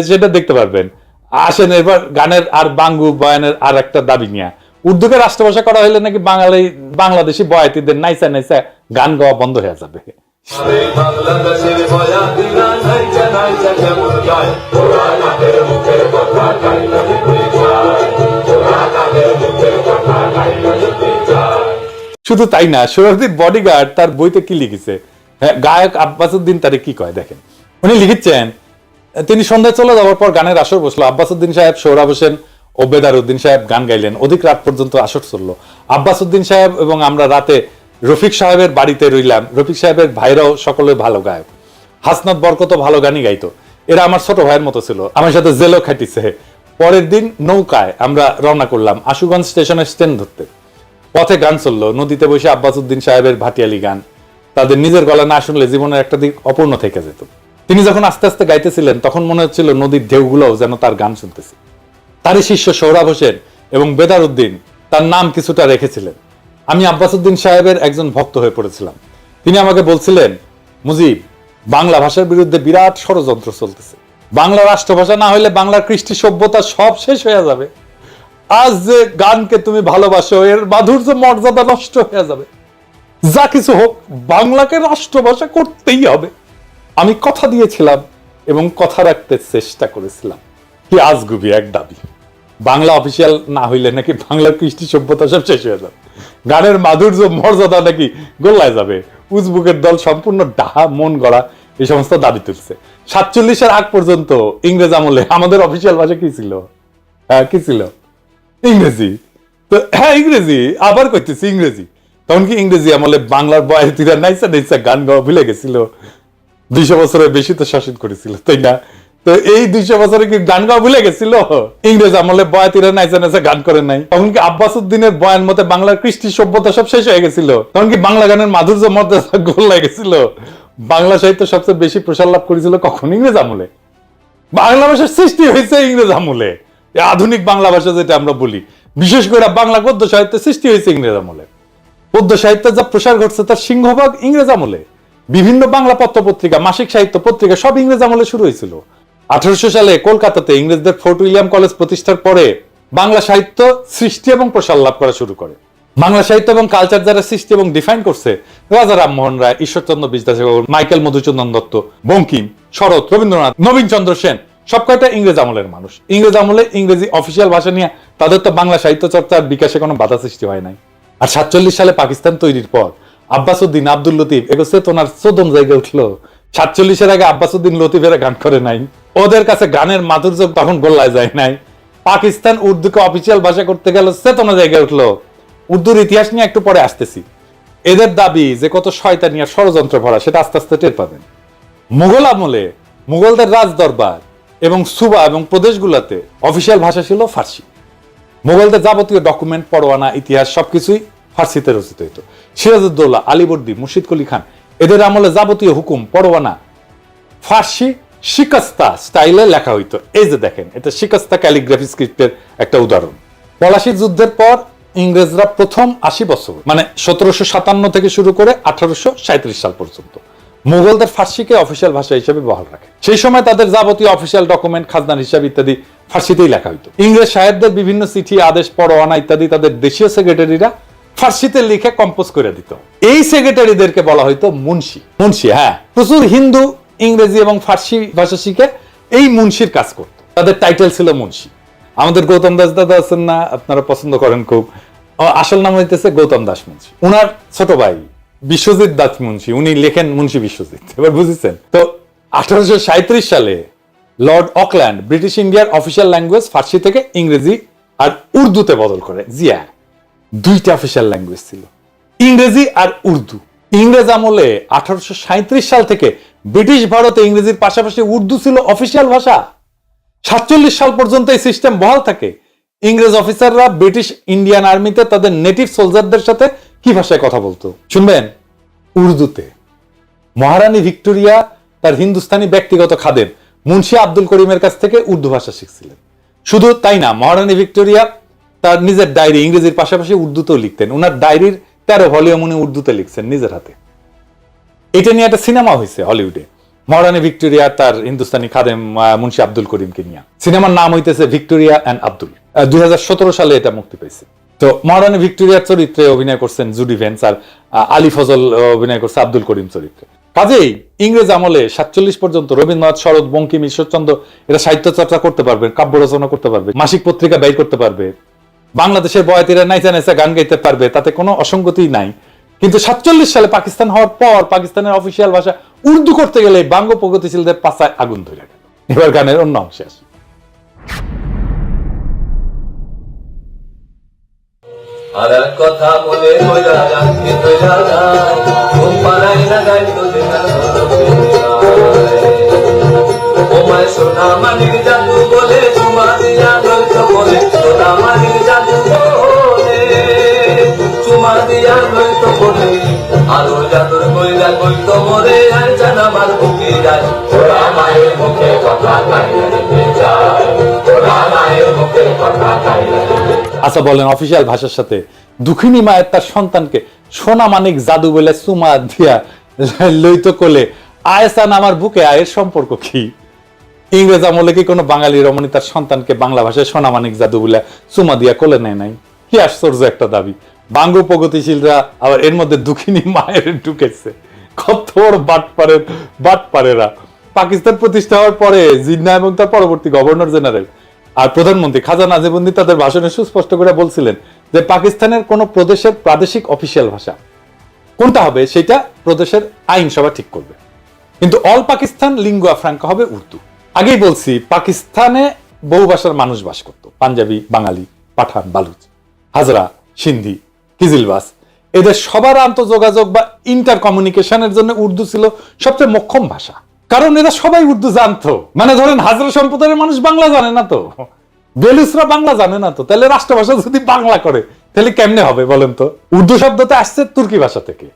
সেটা দেখতে পারবেন। আসেন এবার গানের আর বাঙ্গু বয়ানের আর একটা দাবি নিয়ে। উর্দুকে রাষ্ট্রভাষা করা হলে নাকি বাংলাদেশি বয়াতিদের নাইসা নাইসা গান গাওয়া বন্ধ হয়ে যাবে। শুধু তাই না, সোহরাওয়ার্দীর বডিগার্ড তার বইতে কি লিখেছে, হ্যাঁ, গায়ক আব্বাসউদ্দিন তারে কি কয় দেখেন। উনি লিখেছেন, তিনি সন্ধ্যায় চলে যাওয়ার পর গানের আসর বসলো। আব্বাসউদ্দিন সাহেব, সোহরাব হোসেন ও বেদারউদ্দিন সাহেব গান গাইলেন। অধিক রাত পর্যন্ত আসর চললো। আব্বাসউদ্দিন সাহেব এবং আমরা রাতে রফিক সাহেবের বাড়িতে রইলাম। রফিক সাহেবের ভাইরাও সকলে ভালো গায়ক, হাসনাত বরকত ভালো গানই গাইতো। এরা আমার ছোট ভাইয়ের মতো ছিল, আমার সাথে জেলও খাটিছে। পরের দিন নৌকায় আমরা রওনা করলাম আশুগঞ্জ স্টেশনের স্ট্যান্ড ধরতে। পথে গান চললো, নদীতে বসে আব্বাসউদ্দিন সাহেবের ভাটিয়ালি গান। তাদের নিজের গলা না শুনলে জীবনের একটা দিক অপূর্ণ থেকে যেত। তিনি যখন আস্তে আস্তে গাইতেছিলেন তখন মনে হচ্ছিল নদীর ঢেউগুলোও যেন তার গান শুনতেছে। তারই শিষ্য সোহরাব হোসেন এবং বেদারউদ্দিন তার নাম কিছুটা রেখেছিলেন। আমি আব্বাসউদ্দিন সাহেবের একজন ভক্ত হয়ে পড়েছিলাম। তিনি আমাকে বলছিলেন, মুজিব, বাংলা ভাষার বিরুদ্ধে বিরাট ষড়যন্ত্র চলতেছে। বাংলা রাষ্ট্রভাষা না হলে বাংলার কৃষ্টি সভ্যতা সব শেষ হয়ে যাবে। আজ যে গানকে তুমি ভালোবাসো এর মাধুর্য মর্যাদা নষ্ট হয়ে যাবে। যা কিছু হোক, বাংলাকে রাষ্ট্রভাষা করতেই হবে। আমি কথা দিয়েছিলাম এবং কথা রাখতে চেষ্টা করেছিলাম। কি আজগুবি এক দাবি। বাংলা অফিসিয়াল না হইলে নাকি বাংলার কৃষ্টি সভ্যতা সব শেষ হয়ে যাবে, গানের মাধুর্য মর্যাদা নাকি গোল্লায় যাবে। উজবুকের দল সম্পূর্ণ ডাহা মন গড়া এই সমস্ত দাবি তুলছে। 47-এর আগ পর্যন্ত ইংরেজ আমলে আমাদের অফিসিয়াল ভাষা কি ছিল? হ্যাঁ, কি ছিল? ইংরেজি। তো হ্যাঁ, ইংরেজি, আবার কইতেছি ইংরেজি। তখন কি ইংরেজি আমলে বাংলার বয়াতিরা নাইসা নাইসা গান গাওয়া ভুলে গেছিল? 200 বছরের বেশি তো শাসন করেছিল, তাই না? তো এই 200 বছরে কি গান গাওয়া ভুলে গেছিল? ইংরেজ আমলে বয়াতিরা নাইসা নাইসা গান করে নাই? তখন কি আব্বাসউদ্দিনের বয়ান মতে বাংলার কৃষ্টি সভ্যতা সব শেষ হয়ে গেছিল? তখন কি বাংলা গানের মাধুর্য মর্যাদা গোল্লায় গেছিল? বাংলা সাহিত্য সবচেয়ে বেশি প্রসার লাভ করেছিল কখন? ইংরেজ আমলে। বাংলা ভাষার সৃষ্টি হয়েছে ইংরেজ আমলে। আধুনিক বাংলা ভাষা যেটা আমরা বলি, বিশেষ করে বাংলা গদ্য সাহিত্যের সৃষ্টি হয়েছে ইংরেজ আমলে। পদ্য সাহিত্যের যা প্রসার ঘটছে তার সিংহভাগ ইংরেজ আমলে। বিভিন্ন বাংলা পত্র পত্রিকা, মাসিক সাহিত্য পত্রিকা সব ইংরেজ আমলে শুরু হয়েছিল। 1800 সালে কলকাতাতে ইংরেজদের ফোর্ট উইলিয়াম কলেজ প্রতিষ্ঠার পরে বাংলা সাহিত্য সৃষ্টি এবং প্রসার লাভ করা শুরু করে। বাংলা সাহিত্য এবং কালচার যারা সৃষ্টি এবং ডিফাইন করছে, রাজা রামমোহন রায়, ঈশ্বরচন্দ্র বিদ্যাসাগর, মাইকেল মধুসূদন দত্ত, বঙ্কিম, শরৎ, রবীন্দ্রনাথ, নবীন চন্দ্র সেন, সব কয়টা ইংরেজ আমলের মানুষ। ইংরেজ আমলে ইংরেজি অফিসিয়াল ভাষা নিয়ে তাদের তো বাংলা সাহিত্য চর্চার বিকাশে কোনো বাধা সৃষ্টি হয় নাই। আর 47 সালে পাকিস্তান তৈরির পর আব্বাসউদ্দিন, আব্দুল লতিফ এগো চেতনার চোদন জায়গায় উঠলো। 47-এর আগে আব্বাসউদ্দিন লতিফেরা গান করে নাই, ওদের কাছে গানের মাধুর্য তখন গোল্লায় যায় নাই। পাকিস্তান উর্দুকে অফিসিয়াল ভাষা করতে গেল চেতনা জায়গায় উঠলো। উর্দুর ইতিহাস নিয়ে একটু পরে আসতেছি। এদের দাবি যে কত শয়তানি আর ষড়যন্ত্র ভরা সেটা আস্তে আস্তে টের পাবেন। মুঘল আমলে মুঘলদের রাজ দরবার এবং সুবা এবং প্রদেশগুলোতে অফিসিয়াল ভাষা ছিল ফার্সি। মুঘলদের যাবতীয় ডকুমেন্ট, পরোয়ানা, ইতিহাস সবকিছুই ফার্সিতে রচিত হইত। সিরাজউদ্দৌলা, আলীবর্দী, মুর্শিদ কুলি খান এদের আমলে যাবতীয় হুকুম, পরোয়ানা ফার্সি শিকাস্তা স্টাইলে লেখা হইতো। এই যে দেখেন, এটা শিকাস্তা ক্যালিগ্রাফি স্ক্রিপ্টের একটা উদাহরণ। পলাশির যুদ্ধের পর ইংরেজরা প্রথম 80 বছর মানে 1757 থেকে শুরু করে 1837 সাল পর্যন্ত মুঘলদের ফার্সিকে অফিসিয়াল ভাষা হিসেবে বহাল রাখে। সেই সময় তাদের যাবতীয় অফিসিয়াল ডকুমেন্ট, খাজনার হিসাব ইত্যাদি ফার্সিতেই লেখা হইতো। ইংরেজ সাহেবদের বিভিন্ন চিঠি, আদেশ, পরোয়ানা ইত্যাদি তাদের দেশীয় সেক্রেটারিরা ফার্সিতে লিখে কম্পোজ করে দিত। এই সেক্রেটারিদেরকে বলা হইতো মুন্সি। মুন্সি, হ্যাঁ, প্রচুর হিন্দু ইংরেজি এবং ফার্সি ভাষা শিখে এই মুন্সির কাজ করত। তাদের টাইটেল ছিল মুন্সি। আমাদের গৌতম দাস দাদা আছেন না, আপনারা পছন্দ করেন খুব, আসল নাম হইতেছে গৌতম দাস মুন্সি। উনার ছোট ভাই বিশ্বজিৎ দাস মুন্সি, উনি লেখেন মুন্সি বিশ্বজিৎ। এবার বুঝেছেন তো? 1837 সালে লর্ড অকল্যান্ড ব্রিটিশ ইন্ডিয়ার অফিসিয়াল ল্যাঙ্গুয়েজ ফার্সি থেকে ইংরেজি আর উর্দুতে বদল করে। জিয়া, দুইটা অফিসিয়াল ল্যাঙ্গুয়েজ ছিল, ইংরেজি আর উর্দু। ইংরেজ আমলে 1837 সাল থেকে ব্রিটিশ ভারতে ইংরেজির পাশাপাশি উর্দু ছিল অফিসিয়াল ভাষা। 47 সাল পর্যন্ত এই সিস্টেম বহাল থাকে। ইংরেজ অফিসাররা ব্রিটিশ ইন্ডিয়ান আর্মিতে তাদের নেটিভ সোলজারদের সাথে কি ভাষায় কথা বলতো শুনবেন? উর্দুতে। মহারানী ভিক্টোরিয়া তার হিন্দুস্তানি ব্যক্তিগত খাদেম মুন্সি আব্দুল করিমের কাছ থেকে উর্দু ভাষা শিখছিলেন। শুধু তাই না, মহারানী ভিক্টোরিয়া তার নিজের ডায়েরি ইংরেজির পাশাপাশি উর্দুতেও লিখতেন। ওনার ডায়েরির 13 ভলিউম উনি উর্দুতে লিখছেন নিজের হাতে। এটা নিয়ে একটা সিনেমা হয়েছে হলিউডে, মহারানী ভিক্টোরিয়া তার হিন্দুস্তানি খাদেম মুন্সি আব্দুল করিমকে নিয়ে। সিনেমার নাম হইতেছে ভিক্টোরিয়া অ্যান্ড আব্দুল। 2017 সালে এটা মুক্তি পেয়েছে। তো মহারানী ভিক্টোরিয়ার চরিত্রে অভিনয় করছেন জুডি ভেন্স, আর আলী ফজল অভিনয় করছে আব্দুল করিম চরিত্রে। কাজেই ইংরেজ আমলে 47 পর্যন্ত রবীন্দ্রনাথ, শরৎ, বঙ্কিম, ঈশ্বরচন্দ্র এরা সাহিত্য চর্চা করতে পারবে, কাব্য রচনা করতে পারবে, মাসিক পত্রিকা ব্যয় করতে পারবে, বাংলাদেশের বয়াতিরা নাইচা নাইচা গান গাইতে পারবে, তাতে কোনো অসঙ্গতি নাই। কিন্তু 47 সালে পাকিস্তান হওয়ার পর পাকিস্তানের অফিসিয়াল ভাষা উর্দু করতে গেলে বাঙ্গ প্রগতিশীলদের পাছায় আগুন ধরে গেল। এবার গানের অন্য অংশে আসি। আর এক কথা বলে কইরা রাখি কইরা যায় ঘুম পালাই না গাই তো দেখার ও মায় সোনা মানিক জাদু বলে চুমা দিয়া নয়ত বলে সোনা মানিক জাদু বলে চুমা দিয়া নয়ত বলে আরো জাদুর কইরা কইতো মরে আর জানা মার বুকে যায় ওরা মায়ের মুখে কথা কাইতে যায় ওরা মায়ের মুখে কথা কাইতে। আচ্ছা বলেন, অফিসিয়াল ভাষার সাথে দুঃখিনী মায়ের তার সন্তানকে সোনা মানিক জাদু বলে চুমা দিয়া লইত কোলে আয়সান আমার বুকে, আয়ের সম্পর্ক কি? ইংরেজ আমলে কি কোনো বাঙালি রমণী তার সন্তানকে বাংলা ভাষায় সোনা মানিক জাদু বলে চুমা দিয়া কোলে নেয় নাই? কি আশ্চর্য একটা দাবি। বাঙ্গ প্রগতিশীলরা আবার এর মধ্যে দুঃখিনী মায়ের ঢুকেছে। কত বড় বাটপারেরা। পাকিস্তান প্রতিষ্ঠা হওয়ার পরে জিন্নাহ এবং তার পরবর্তী গভর্নর জেনারেল আর প্রধানমন্ত্রী খাজা নাজিবুদ্দিন তাদের ভাষণে সুস্পষ্ট করে বলছিলেন যে পাকিস্তানের কোন প্রদেশের প্রাদেশিক অফিসিয়াল ভাষা কোনটা হবে সেটা প্রদেশের আইনসভা ঠিক করবে, কিন্তু অল পাকিস্তান লিঙ্গুয়া ফ্রাঙ্কা হবে উর্দু। আগেই বলছি, পাকিস্তানে বহু ভাষার মানুষ বাস করত, পাঞ্জাবি, বাঙালি, পাঠান, বালুচ, হাজরা, সিন্ধি, কিজিলবাস। এদের সবার আন্তঃযোগাযোগ বা ইন্টার কমিউনিকেশনের জন্য উর্দু ছিল সবচেয়ে মোক্ষম ভাষা, কারণ এরা সবাই উর্দু জানতো। মানে ধরেন হাজরা সম্প্রদায়ের মানুষ বাংলা জানে না তো, বেলুচরা বাংলা জানে না তো, তাহলে রাষ্ট্রভাষা যদি বাংলা করে তাহলে কেমনে হবে বলেন তো? উর্দু শব্দটা আসছে তুর্কি ভাষা থেকে।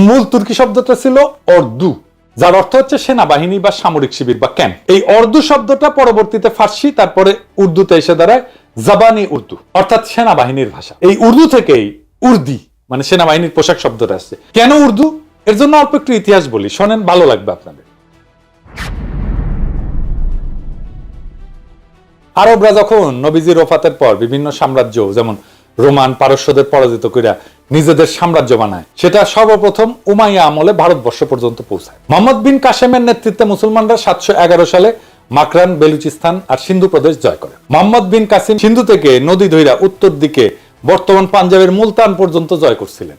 মূল তুর্কি শব্দটা ছিল অর্দু, যার অর্থ হচ্ছে সেনাবাহিনী বা সামরিক শিবির বা ক্যাম্প। এই অর্দু শব্দটা পরবর্তীতে ফার্সি, তারপরে উর্দুতে এসে দাঁড়ায় জাবানি উর্দু, অর্থাৎ সেনাবাহিনীর ভাষা। এই উর্দু থেকেই উর্দি মানে সেনাবাহিনীর পোশাক শব্দটা আসছে। কেন উর্দু? এর জন্য অল্প একটু ইতিহাস বলি, শোনেন, ভালো লাগবে আপনাদের। আরবরা যখন নবীজির ওফাতের পর বিভিন্ন সাম্রাজ্য যেমন রোমান, পারস্যদের পরাজিত করে নিজেদের সাম্রাজ্য বানায়, সেটা সর্বপ্রথম উমাইয়া আমলে ভারতবর্ষ পর্যন্ত পৌঁছায়। মোহাম্মদ বিন কাসেমের নেতৃত্বে মুসলমানরা 711 সালে মাকরান, বেলুচিস্তান আর সিন্ধু প্রদেশ জয় করে। মোহাম্মদ বিন কাসিম সিন্ধু থেকে নদী ধইরা উত্তর দিকে বর্তমান পাঞ্জাবের মুলতান পর্যন্ত জয় করছিলেন।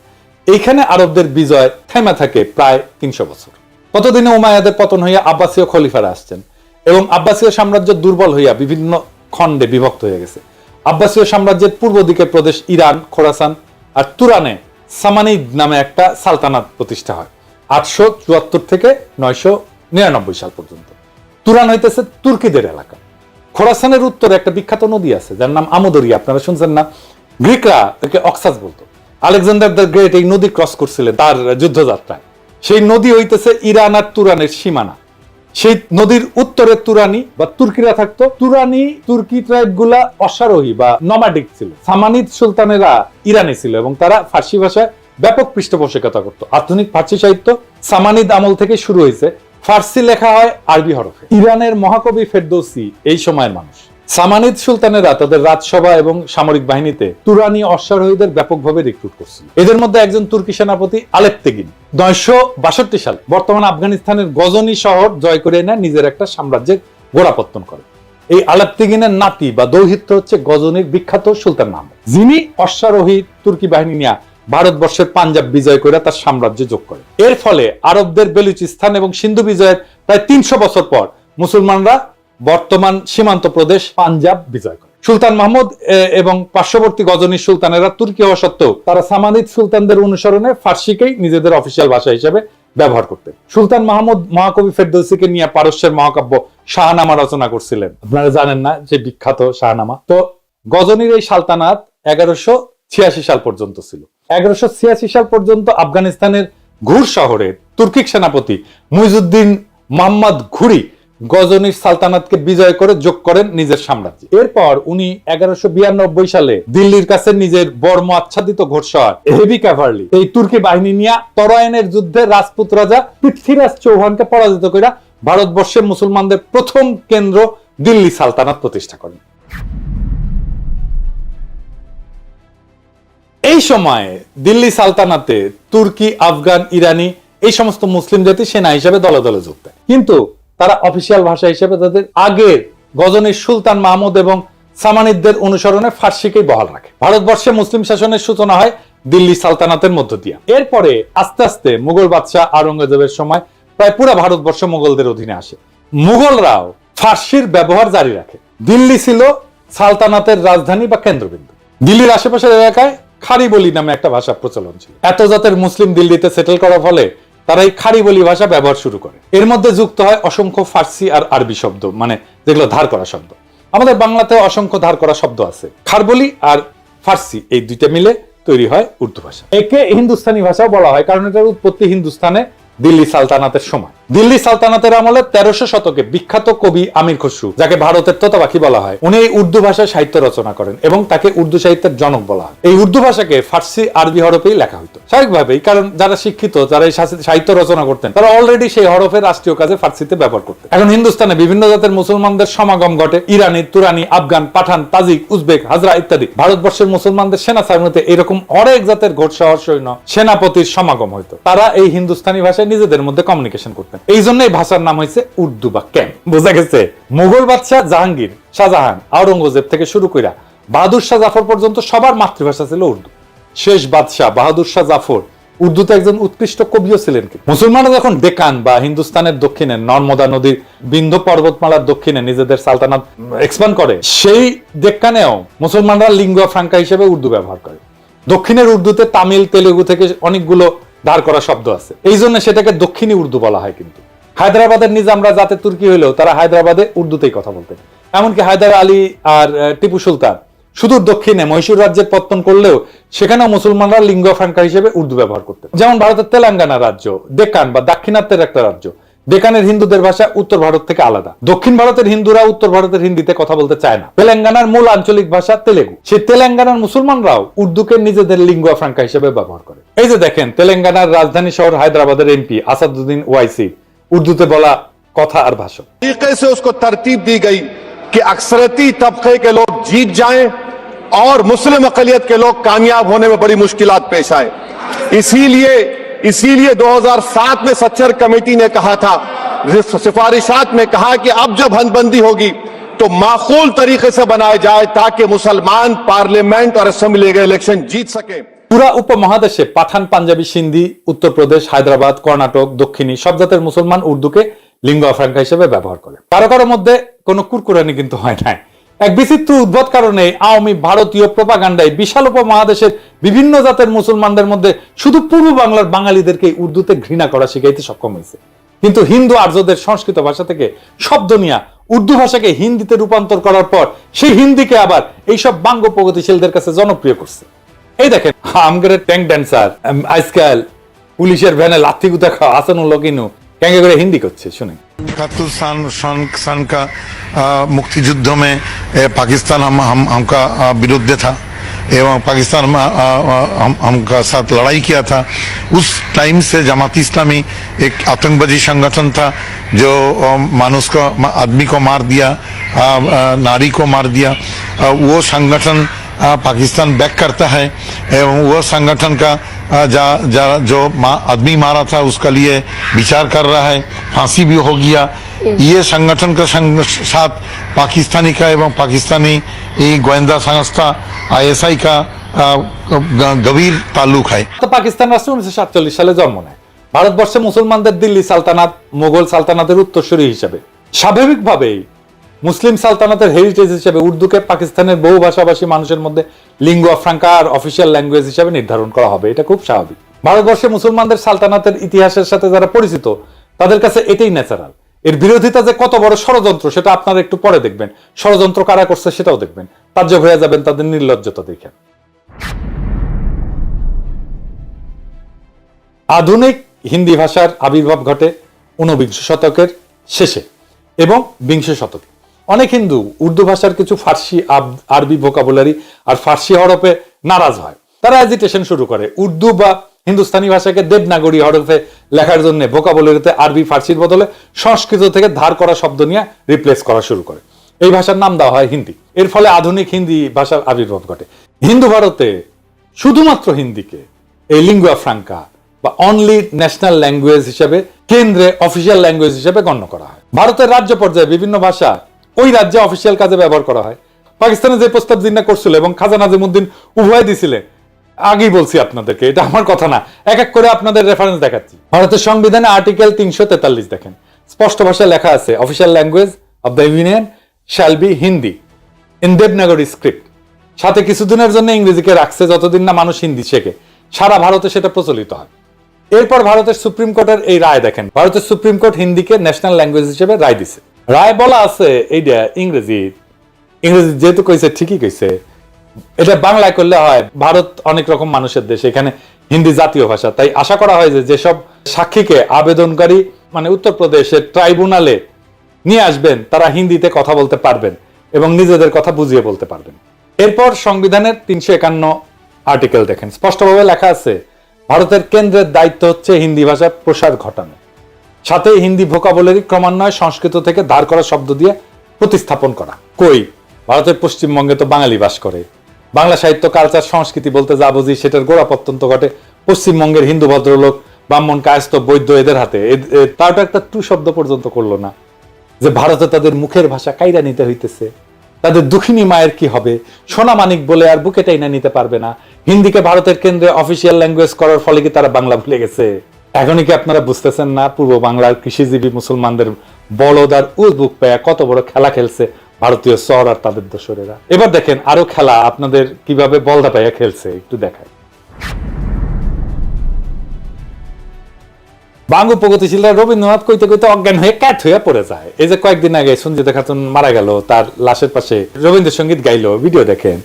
এইখানে আরবদের বিজয় থেমে থাকে প্রায় 300 বছর। ততদিনে উমাইয়াদের পতন হইয়া আব্বাসীয় খলিফারা আসছেন এবং আব্বাসীয় সাম্রাজ্য দুর্বল হইয়া বিভিন্ন খণ্ডে বিভক্ত হয়ে গেছে। আব্বাসীয় সাম্রাজ্যের পূর্ব দিকের প্রদেশ ইরান, খোরাসান আর তুরানে সামানিদ নামে একটা সালতানাত প্রতিষ্ঠা হয় 874 থেকে 999 সাল পর্যন্ত। তুরান হইতেছে তুর্কিদের এলাকা। খোরাসানের উত্তরে একটা বিখ্যাত নদী আছে যার নাম আমোদরিয়া, আপনারা শুনছেন না? গ্রিকরা একে অক্সাস বলতো। আলেকজান্ডার দ্য গ্রেট এই নদী ক্রস করছিলেন তার যুদ্ধযাত্রায়। সেই নদী হইতেছে ইরান আর তুরানের সীমানা। সেই নদীর উত্তরে তুরানি বা তুর্কিরা থাকতো। তুরানি তুর্কি ট্রাইব গুলা অশ্বারোহী বা নমাডিক ছিল। সামানিদ সুলতানেরা ইরানি ছিল এবং তারা ফার্সি ভাষায় ব্যাপক পৃষ্ঠপোষকতা করত। আধুনিক ফার্সি সাহিত্য সামানিদ আমল থেকে শুরু হয়েছে। ফার্সি লেখা হয় আরবি হরফে। ইরানের মহাকবি ফেরদৌসি এই সময়ের মানুষ। সামানিদ সুলতানেরা তাদের রাজসভা এবং সামরিক বাহিনীতে তুরানি অশ্বারোহীদের ব্যাপকভাবে রিক্রুট করছিল। এদের মধ্যে একজন তুর্কি সেনাপতি আলেপ্তেগিন 962 সাল বর্তমান আফগানিস্তানের গজনি শহর জয় করে এনে নিজের একটা সাম্রাজ্যের গোড়াপত্তন করে। এই আলেপ্তেগিনের নাতি বা দৌহিত্র হচ্ছে গজনির বিখ্যাত সুলতান মাহমুদ, যিনি অশ্বারোহী তুর্কি বাহিনী নিয়ে ভারতবর্ষের পাঞ্জাব বিজয় করে তার সাম্রাজ্য যোগ করে। এর ফলে আরবদের বেলুচিস্তান এবং সিন্ধু বিজয়ের প্রায় 300 বছর পর মুসলমানরা বর্তমান সীমান্ত প্রদেশ পাঞ্জাব বিজয় করে। সুলতান মাহমুদ এবং পার্শ্ববর্তী গজনী সুলতানেরা তুর্কি হওয়া সত্ত্বেও তারা সামানিদ সুলতানদের অনুসরণে ফার্সিকেই নিজেদের অফিসিয়াল ভাষা হিসেবে ব্যবহার করতেন। সুলতান মাহমুদ মহাকবি ফেরদৌসিকে নিয়ে পারস্যের মহাকাব্য শাহনামা রচনা করছিলেন। আপনারা জানেন না যে বিখ্যাত শাহনামা? তো গজনীর এই সালতানাত 1186 সাল পর্যন্ত ছিল। 1186 সাল পর্যন্ত আফগানিস্তানের ঘুর শহরের তুর্কিক সেনাপতি মুইজুদ্দিন মোহাম্মদ ঘুরি গজনির সালতানাতকে বিজয় করে যোগ করেন নিজের সাম্রাজ্যে। এরপর উনি 1192 সালে দিল্লির কাছে নিজের বর্ম আচ্ছাদিত ঘোড়সওয়ার হেভি ক্যাভারলি এই তুর্কি বাহিনী নিয়ে তরাইনের যুদ্ধে রাজপুত রাজা পৃথ্বীরাজ চৌহানকে পরাজিত করে ভারতবর্ষের মুসলমানদের প্রথম কেন্দ্র দিল্লি সালতানাত প্রতিষ্ঠা করেন। এই সময়ে দিল্লি সালতানাতে তুর্কি, আফগান, ইরানি এই সমস্ত মুসলিম জাতি সেনা হিসেবে দলে দলে যোগ দেয়, কিন্তু তারা অফিসিয়াল ভাষা হিসেবে তাদের আগের গজনীর সুলতান মাহমুদ এবং সামানিদদের অনুসরণে ফার্সিকেই বহাল রাখে। ভারতবর্ষে মুসলিম শাসনের সূচনা হয় দিল্লি সালতানাতের মধ্য দিয়ে। এরপরে আস্তে আস্তে মুঘল বাদশাহ আওরঙ্গজেবের সময় প্রায় পুরো ভারতবর্ষ মুঘলদের অধীনে আসে। মুঘলরাও ফার্সির ব্যবহার জারি রাখে। দিল্লি ছিল সালতানাতের রাজধানী বা কেন্দ্রবিন্দু। দিল্লির আশেপাশের এলাকায় খারি বলি নামে একটা ভাষা প্রচলন ছিল। এত জাতের মুসলিম দিল্লিতে সেটেল করার ফলে তারা এই খারি বলি ভাষা ব্যবহার শুরু করে। এর মধ্যে যুক্ত হয় অসংখ্য ফার্সি আর আরবি শব্দ, মানে যেগুলো ধার করা শব্দ। আমাদের বাংলাতে অসংখ্য ধার করা শব্দ আছে। খারবলি আর ফার্সি এই দুইটা মিলে তৈরি হয় উর্দু ভাষা। একে হিন্দুস্তানি ভাষাও বলা হয়, কারণ এটার উৎপত্তি হিন্দুস্তানে দিল্লি সালতানাতের সময়। দিল্লি সালতানাতের আমলে 1300 শতকে বিখ্যাত কবি আমির খসরু, যাকে ভারতের তোতাপাখি বলা হয়, উনি এই উর্দু ভাষায় সাহিত্য রচনা করেন এবং তাকে উর্দু সাহিত্যের জনক বলা হয়। এই উর্দু ভাষাকে ফার্সি আরবি হরফেই লেখা হইতো স্বাভাবিকভাবেই, কারণ যারা শিক্ষিত, যারা এই সাহিত্য রচনা করতেন, তারা অলরেডি সেই হরফের রাষ্ট্রীয় কাজে ফার্সিতে ব্যবহার করতেন। এখন হিন্দুস্তানে বিভিন্ন জাতের মুসলমানদের সমাগম ঘটে। ইরানি, তুরানি, আফগান, পাঠান, তাজিক, উজবেক, হাজরা ইত্যাদি। ভারতবর্ষের মুসলমানদের সেনা সামরিতে এরকম অনেক জাতের ঘোড়সওয়ার সৈন্য সেনাপতির সমাগম হইতো। তারা এই হিন্দুস্তানি ভাষায় নিজেদের মধ্যে কমিউনিকেশন করতেন। এই জন্য এই ভাষার নাম হয়েছে উর্দু বা ক্যাম্প। বোঝা গেছে? মুঘল বাদশাহ জাহাঙ্গীর, শাহজাহান, আওরঙ্গজেব থেকে শুরু করে বাহাদুর শাহ জাফর পর্যন্ত সবার মাতৃভাষা ছিল উর্দু। শেষ বাদশাহ বাহাদুর শাহ জাফর উর্দুতে একজন উৎকৃষ্ট কবিও ছিলেন। মুসলমানরা যখন ডেকান বা হিন্দুস্তানের দক্ষিণে নর্মদা নদীর বিন্ধ্য পর্বতমালার দক্ষিণে নিজেদের সালতানাত এক্সপান্ড করে, সেই ডেক্কানেও মুসলমানরা লিঙ্গুয়া ফ্রাঙ্কা হিসেবে উর্দু ব্যবহার করে। দক্ষিণের উর্দুতে তামিল, তেলেগু থেকে অনেকগুলো ধার করা শব্দ আছে, এই জন্য সেটাকে দক্ষিণী উর্দু বলা হয়। কিন্তু হায়দ্রাবাদের নিজামরা যাতে তুর্কি হইলেও তারা হায়দ্রাবাদে উর্দুতেই কথা বলতেন। এমনকি হায়দার আলী আর টিপু সুলতান সুদূর দক্ষিণে মহীশূর রাজ্যের পত্তন করলেও সেখানেও মুসলমানরা লিঙ্গুয়া ফ্রাঙ্কা হিসেবে উর্দু ব্যবহার করতেন। যেমন ভারতের তেলেঙ্গানা রাজ্য ডেকান বা দাক্ষিণাত্যের একটা রাজ্য। ডেকানের হিন্দুদের ভাষা উত্তর ভারত থেকে আলাদা। দক্ষিণ ভারতের হিন্দুরা উত্তর ভারতের হিন্দিতে কথা বলতে চায় না। তেলেঙ্গানার মূল আঞ্চলিক ভাষা তেলেগু। সেই তেলেঙ্গানার মুসলমানরাও উর্দুকে নিজেদের লিঙ্গুয়া ফ্রাঙ্কা হিসেবে ব্যবহার করে। এই যে দেখেন, তেলেঙ্গানার রাজধানী শহর হায়দ্রাবাদের এমপি আসাদুদ্দিন ওয়াইসি উর্দুতে বলা কথা আর ভাষণ। तरीके से उसको तरतीब दी गई कि अक्सरती तबके के लोग जीत जाएं और मुस्लिम अकलियत के लोग कामयाब होने में बड़ी मुश्किलात पेश आए। इसीलिए 2007 में सच्चर कमेटी ने कहा था, सिफारिशात में कहा कि अब जब हदबंदी होगी तो माकूल तरीके से बनाया जाए ताकि मुसलमान पार्लियामेंट और असेंबली के इलेक्शन जीत सके। পুরা উপমহাদেশে পাঠান, পাঞ্জাবি, সিন্ধি, উত্তরপ্রদেশ, হায়দ্রাবাদ, কর্ণাটক, দক্ষিণী সব জাতের মুসলমান উর্দুকে লিঙ্গুয়া ফ্রাঙ্কা হিসেবে ব্যবহার করে। কারো কারো মধ্যে কোনো কুরকুরানি কিন্তু হয় নাই। এক বিচিত্র উদ্ভট কারণে আওয়ামী ভারতীয় প্রোপাগান্ডায় বিশাল উপমহাদেশের বিভিন্ন জাতের মুসলমানদের মধ্যে শুধু পূর্ব বাংলার বাঙালিদেরকে উর্দুতে ঘৃণা করা শিখাইতে সক্ষম হয়েছে। কিন্তু হিন্দু আর্যদের সংস্কৃত ভাষা থেকে শব্দ নিয়ে উর্দু ভাষাকে হিন্দিতে রূপান্তর করার পর সেই হিন্দিকে আবার এইসব বাঙ্গ প্রগতিশীলদের কাছে জনপ্রিয় করছে। এই দেখেন আমগের ট্যাঙ্ক ড্যান্সার আজকাল পুলিশের ভ্যানে লাথি গুতা খাওয়া আসানুল্লাহ কিনু ক্যাঙ্গে করে হিন্দি করছে, শুনেন। 71 सन का मुक्ति युद्ध में पाकिस्तान हमका विरुद्ध था एवं पाकिस्तान हमका साथ लड़ाई किया था। उस टाइम से जमात इस्लामी एक आतंकवादी संगठन था जो मानुष को, आदमी को मार दिया, नारी को मार दिया। वो संगठन पाकिस्तान बैक करता है एवं वो संगठन का जो आदमी मारा था उसका लिए विचार कर रहा है, फांसी भी हो गया। ये संगठन का साथ पाकिस्तानी का एवं पाकिस्तानी गोয়েন্দা संस्था ISI का गভীর ताल्लुक है। তো পাকিস্তান রাষ্ট্র 1947 সালে জন্ম নেয়। ভারতবর্ষে মুসলমানদের দিল্লি সালতানাত মোগল সালতানাতের উত্তরসূরি হিসেবে। স্বাভাবিকভাবেই মুসলিম সালতানাতের হেরিটেজ হিসেবে উর্দুকে পাকিস্তানের বহু ভাষাভাষী মানুষের মধ্যে লিঙ্গুয়া ফ্রাঙ্কা আর অফিসিয়াল ল্যাঙ্গুয়েজ হিসেবে নির্ধারণ করা হবে, এটা খুব স্বাভাবিক। ভারতবর্ষে মুসলমানদের সালতানাতের ইতিহাসের সাথে যারা পরিচিত তাদের কাছে এটাই ন্যাচারাল। এর বিরোধিতা যে কত বড় ষড়যন্ত্র সেটা আপনারা একটু পরে দেখবেন, ষড়যন্ত্র কারা করছে সেটাও দেখবেন, তাজ্জব হয়ে যাবেন তাদের নির্লজ্জতা দেখে। আধুনিক হিন্দি ভাষার আবির্ভাব ঘটে 19 শতকের শেষে এবং 20 শতকে। অনেক হিন্দু উর্দু ভাষার কিছু ফার্সি, আরবি ভোকাবুলারি আর ফার্সি হরফে নারাজ হয়। তারা এজিটেশন শুরু করে, উর্দু বা হিন্দুস্তানি ভাষাকে দেবনাগরী হরফে লেখার জন্য ভোকাবুলারিতে আরবি, ফার্সির বদলে সংস্কৃত থেকে ধার করা শব্দ নিয়ে রিপ্লেস করা শুরু করে। এই ভাষার নাম দেওয়া হয় হিন্দি। এর ফলে আধুনিক হিন্দি ভাষার আবির্ভাব ঘটে। হিন্দু ভারতে শুধুমাত্র হিন্দিকে এই লিঙ্গুয়া ফ্রাঙ্কা বা অনলি ন্যাশনাল ল্যাঙ্গুয়েজ হিসেবে, কেন্দ্রে অফিসিয়াল ল্যাঙ্গুয়েজ হিসেবে গণ্য করা হয়। ভারতের রাজ্য পর্যায়ে বিভিন্ন ভাষা ওই রাজ্যে অফিসিয়াল কাজে ব্যবহার করা হয়। পাকিস্তানে যে প্রস্তাব জিন্না করছিল এবং খাজা নাজিমুদ্দিন উভয় দিছিলেন, আগেই বলছি আপনাদেরকে, এটা আমার কথা না, এক এক করে আপনাদের রেফারেন্স দেখাচ্ছি। ভারতের সংবিধানে আর্টিকেল 343 দেখেন, স্পষ্ট ভাষায় লেখা আছে, official language of the union shall be Hindi in Devanagari script. সাথে কিছুদিনের জন্য ইংরেজিকে রাখছে, যতদিন না মানুষ হিন্দি শেখে। সারা ভারতে সেটা প্রচলিত হয়। এরপর ভারতের সুপ্রিম কোর্টের এই রায় দেখেন, ভারতের সুপ্রিম কোর্ট হিন্দিকে ন্যাশনাল ল্যাঙ্গুয়েজ হিসেবে রায় দিছে। রায় বলা আছে এইটা ইংরেজি যেহেতু কইছে ঠিকই কইছে, এটা বাংলায় করলে হয়। ভারত অনেক রকম মানুষের দেশ, এখানে হিন্দি জাতীয় ভাষা। তাই আশা করা হয় যে যেসব সাক্ষীকে আবেদনকারী মানে উত্তরপ্রদেশের ট্রাইব্যুনালে নিয়ে আসবেন তারা হিন্দিতে কথা বলতে পারবেন এবং নিজেদের কথা বুঝিয়ে বলতে পারবেন। এরপর সংবিধানের 351 আর্টিকেল দেখেন, স্পষ্টভাবে লেখা আছে, ভারতের কেন্দ্রের দায়িত্ব হচ্ছে হিন্দি ভাষার প্রসার ঘটানো, সাথে হিন্দি ভোকাবুলারি ক্রমান্বয়ে সংস্কৃত থেকে ধার করা শব্দ দিয়ে প্রতিস্থাপন করা। কই, ভারতের পশ্চিমবঙ্গে তো বাঙালি বাস করে। বাংলা সাহিত্য, কালচার, সংস্কৃতি বলতে যা বুঝি সেটার গোড়াপত্তন তো ঘটে পশ্চিমবঙ্গের হিন্দু ভদ্রলোক, ব্রাহ্মণ, কায়স্থ, বৈদ্য এদের হাতে। তাও তো একটা টু শব্দ পর্যন্ত করলো না যে ভারতে তাদের মুখের ভাষা কাইরা নিতে হইতেছে। তাদের দুঃখিনী মায়ের কি হবে, সোনা মানিক বলে আর বুকে টাইনা নিতে পারবে না। হিন্দিকে ভারতের কেন্দ্রে অফিসিয়াল ল্যাঙ্গুয়েজ করার ফলে কি তারা বাংলা ভুলে গেছে? এখনই কি আপনারা বুঝতেছেন না পূর্ব বাংলার কৃষিজীবী মুসলমানদের বলদ আর উজবুক পায়া কত বড় খেলা খেলছে ভারতীয় চর আর তাদের দোসরেরা? এবার দেখেন আরো খেলা আপনাদের কিভাবে বলদা পায়া খেলছে, একটু দেখায়। বাঙ্গু প্রগতিশীলরা রবীন্দ্রনাথ কইতে কইতে অজ্ঞান হয়ে ক্যাট হয়ে পড়ে যায়। এই যে কয়েকদিন আগে সঞ্জিতা খাতুন মারা গেল, তার লাশের পাশে রবীন্দ্রসঙ্গীত গাইলো, ভিডিও দেখেন।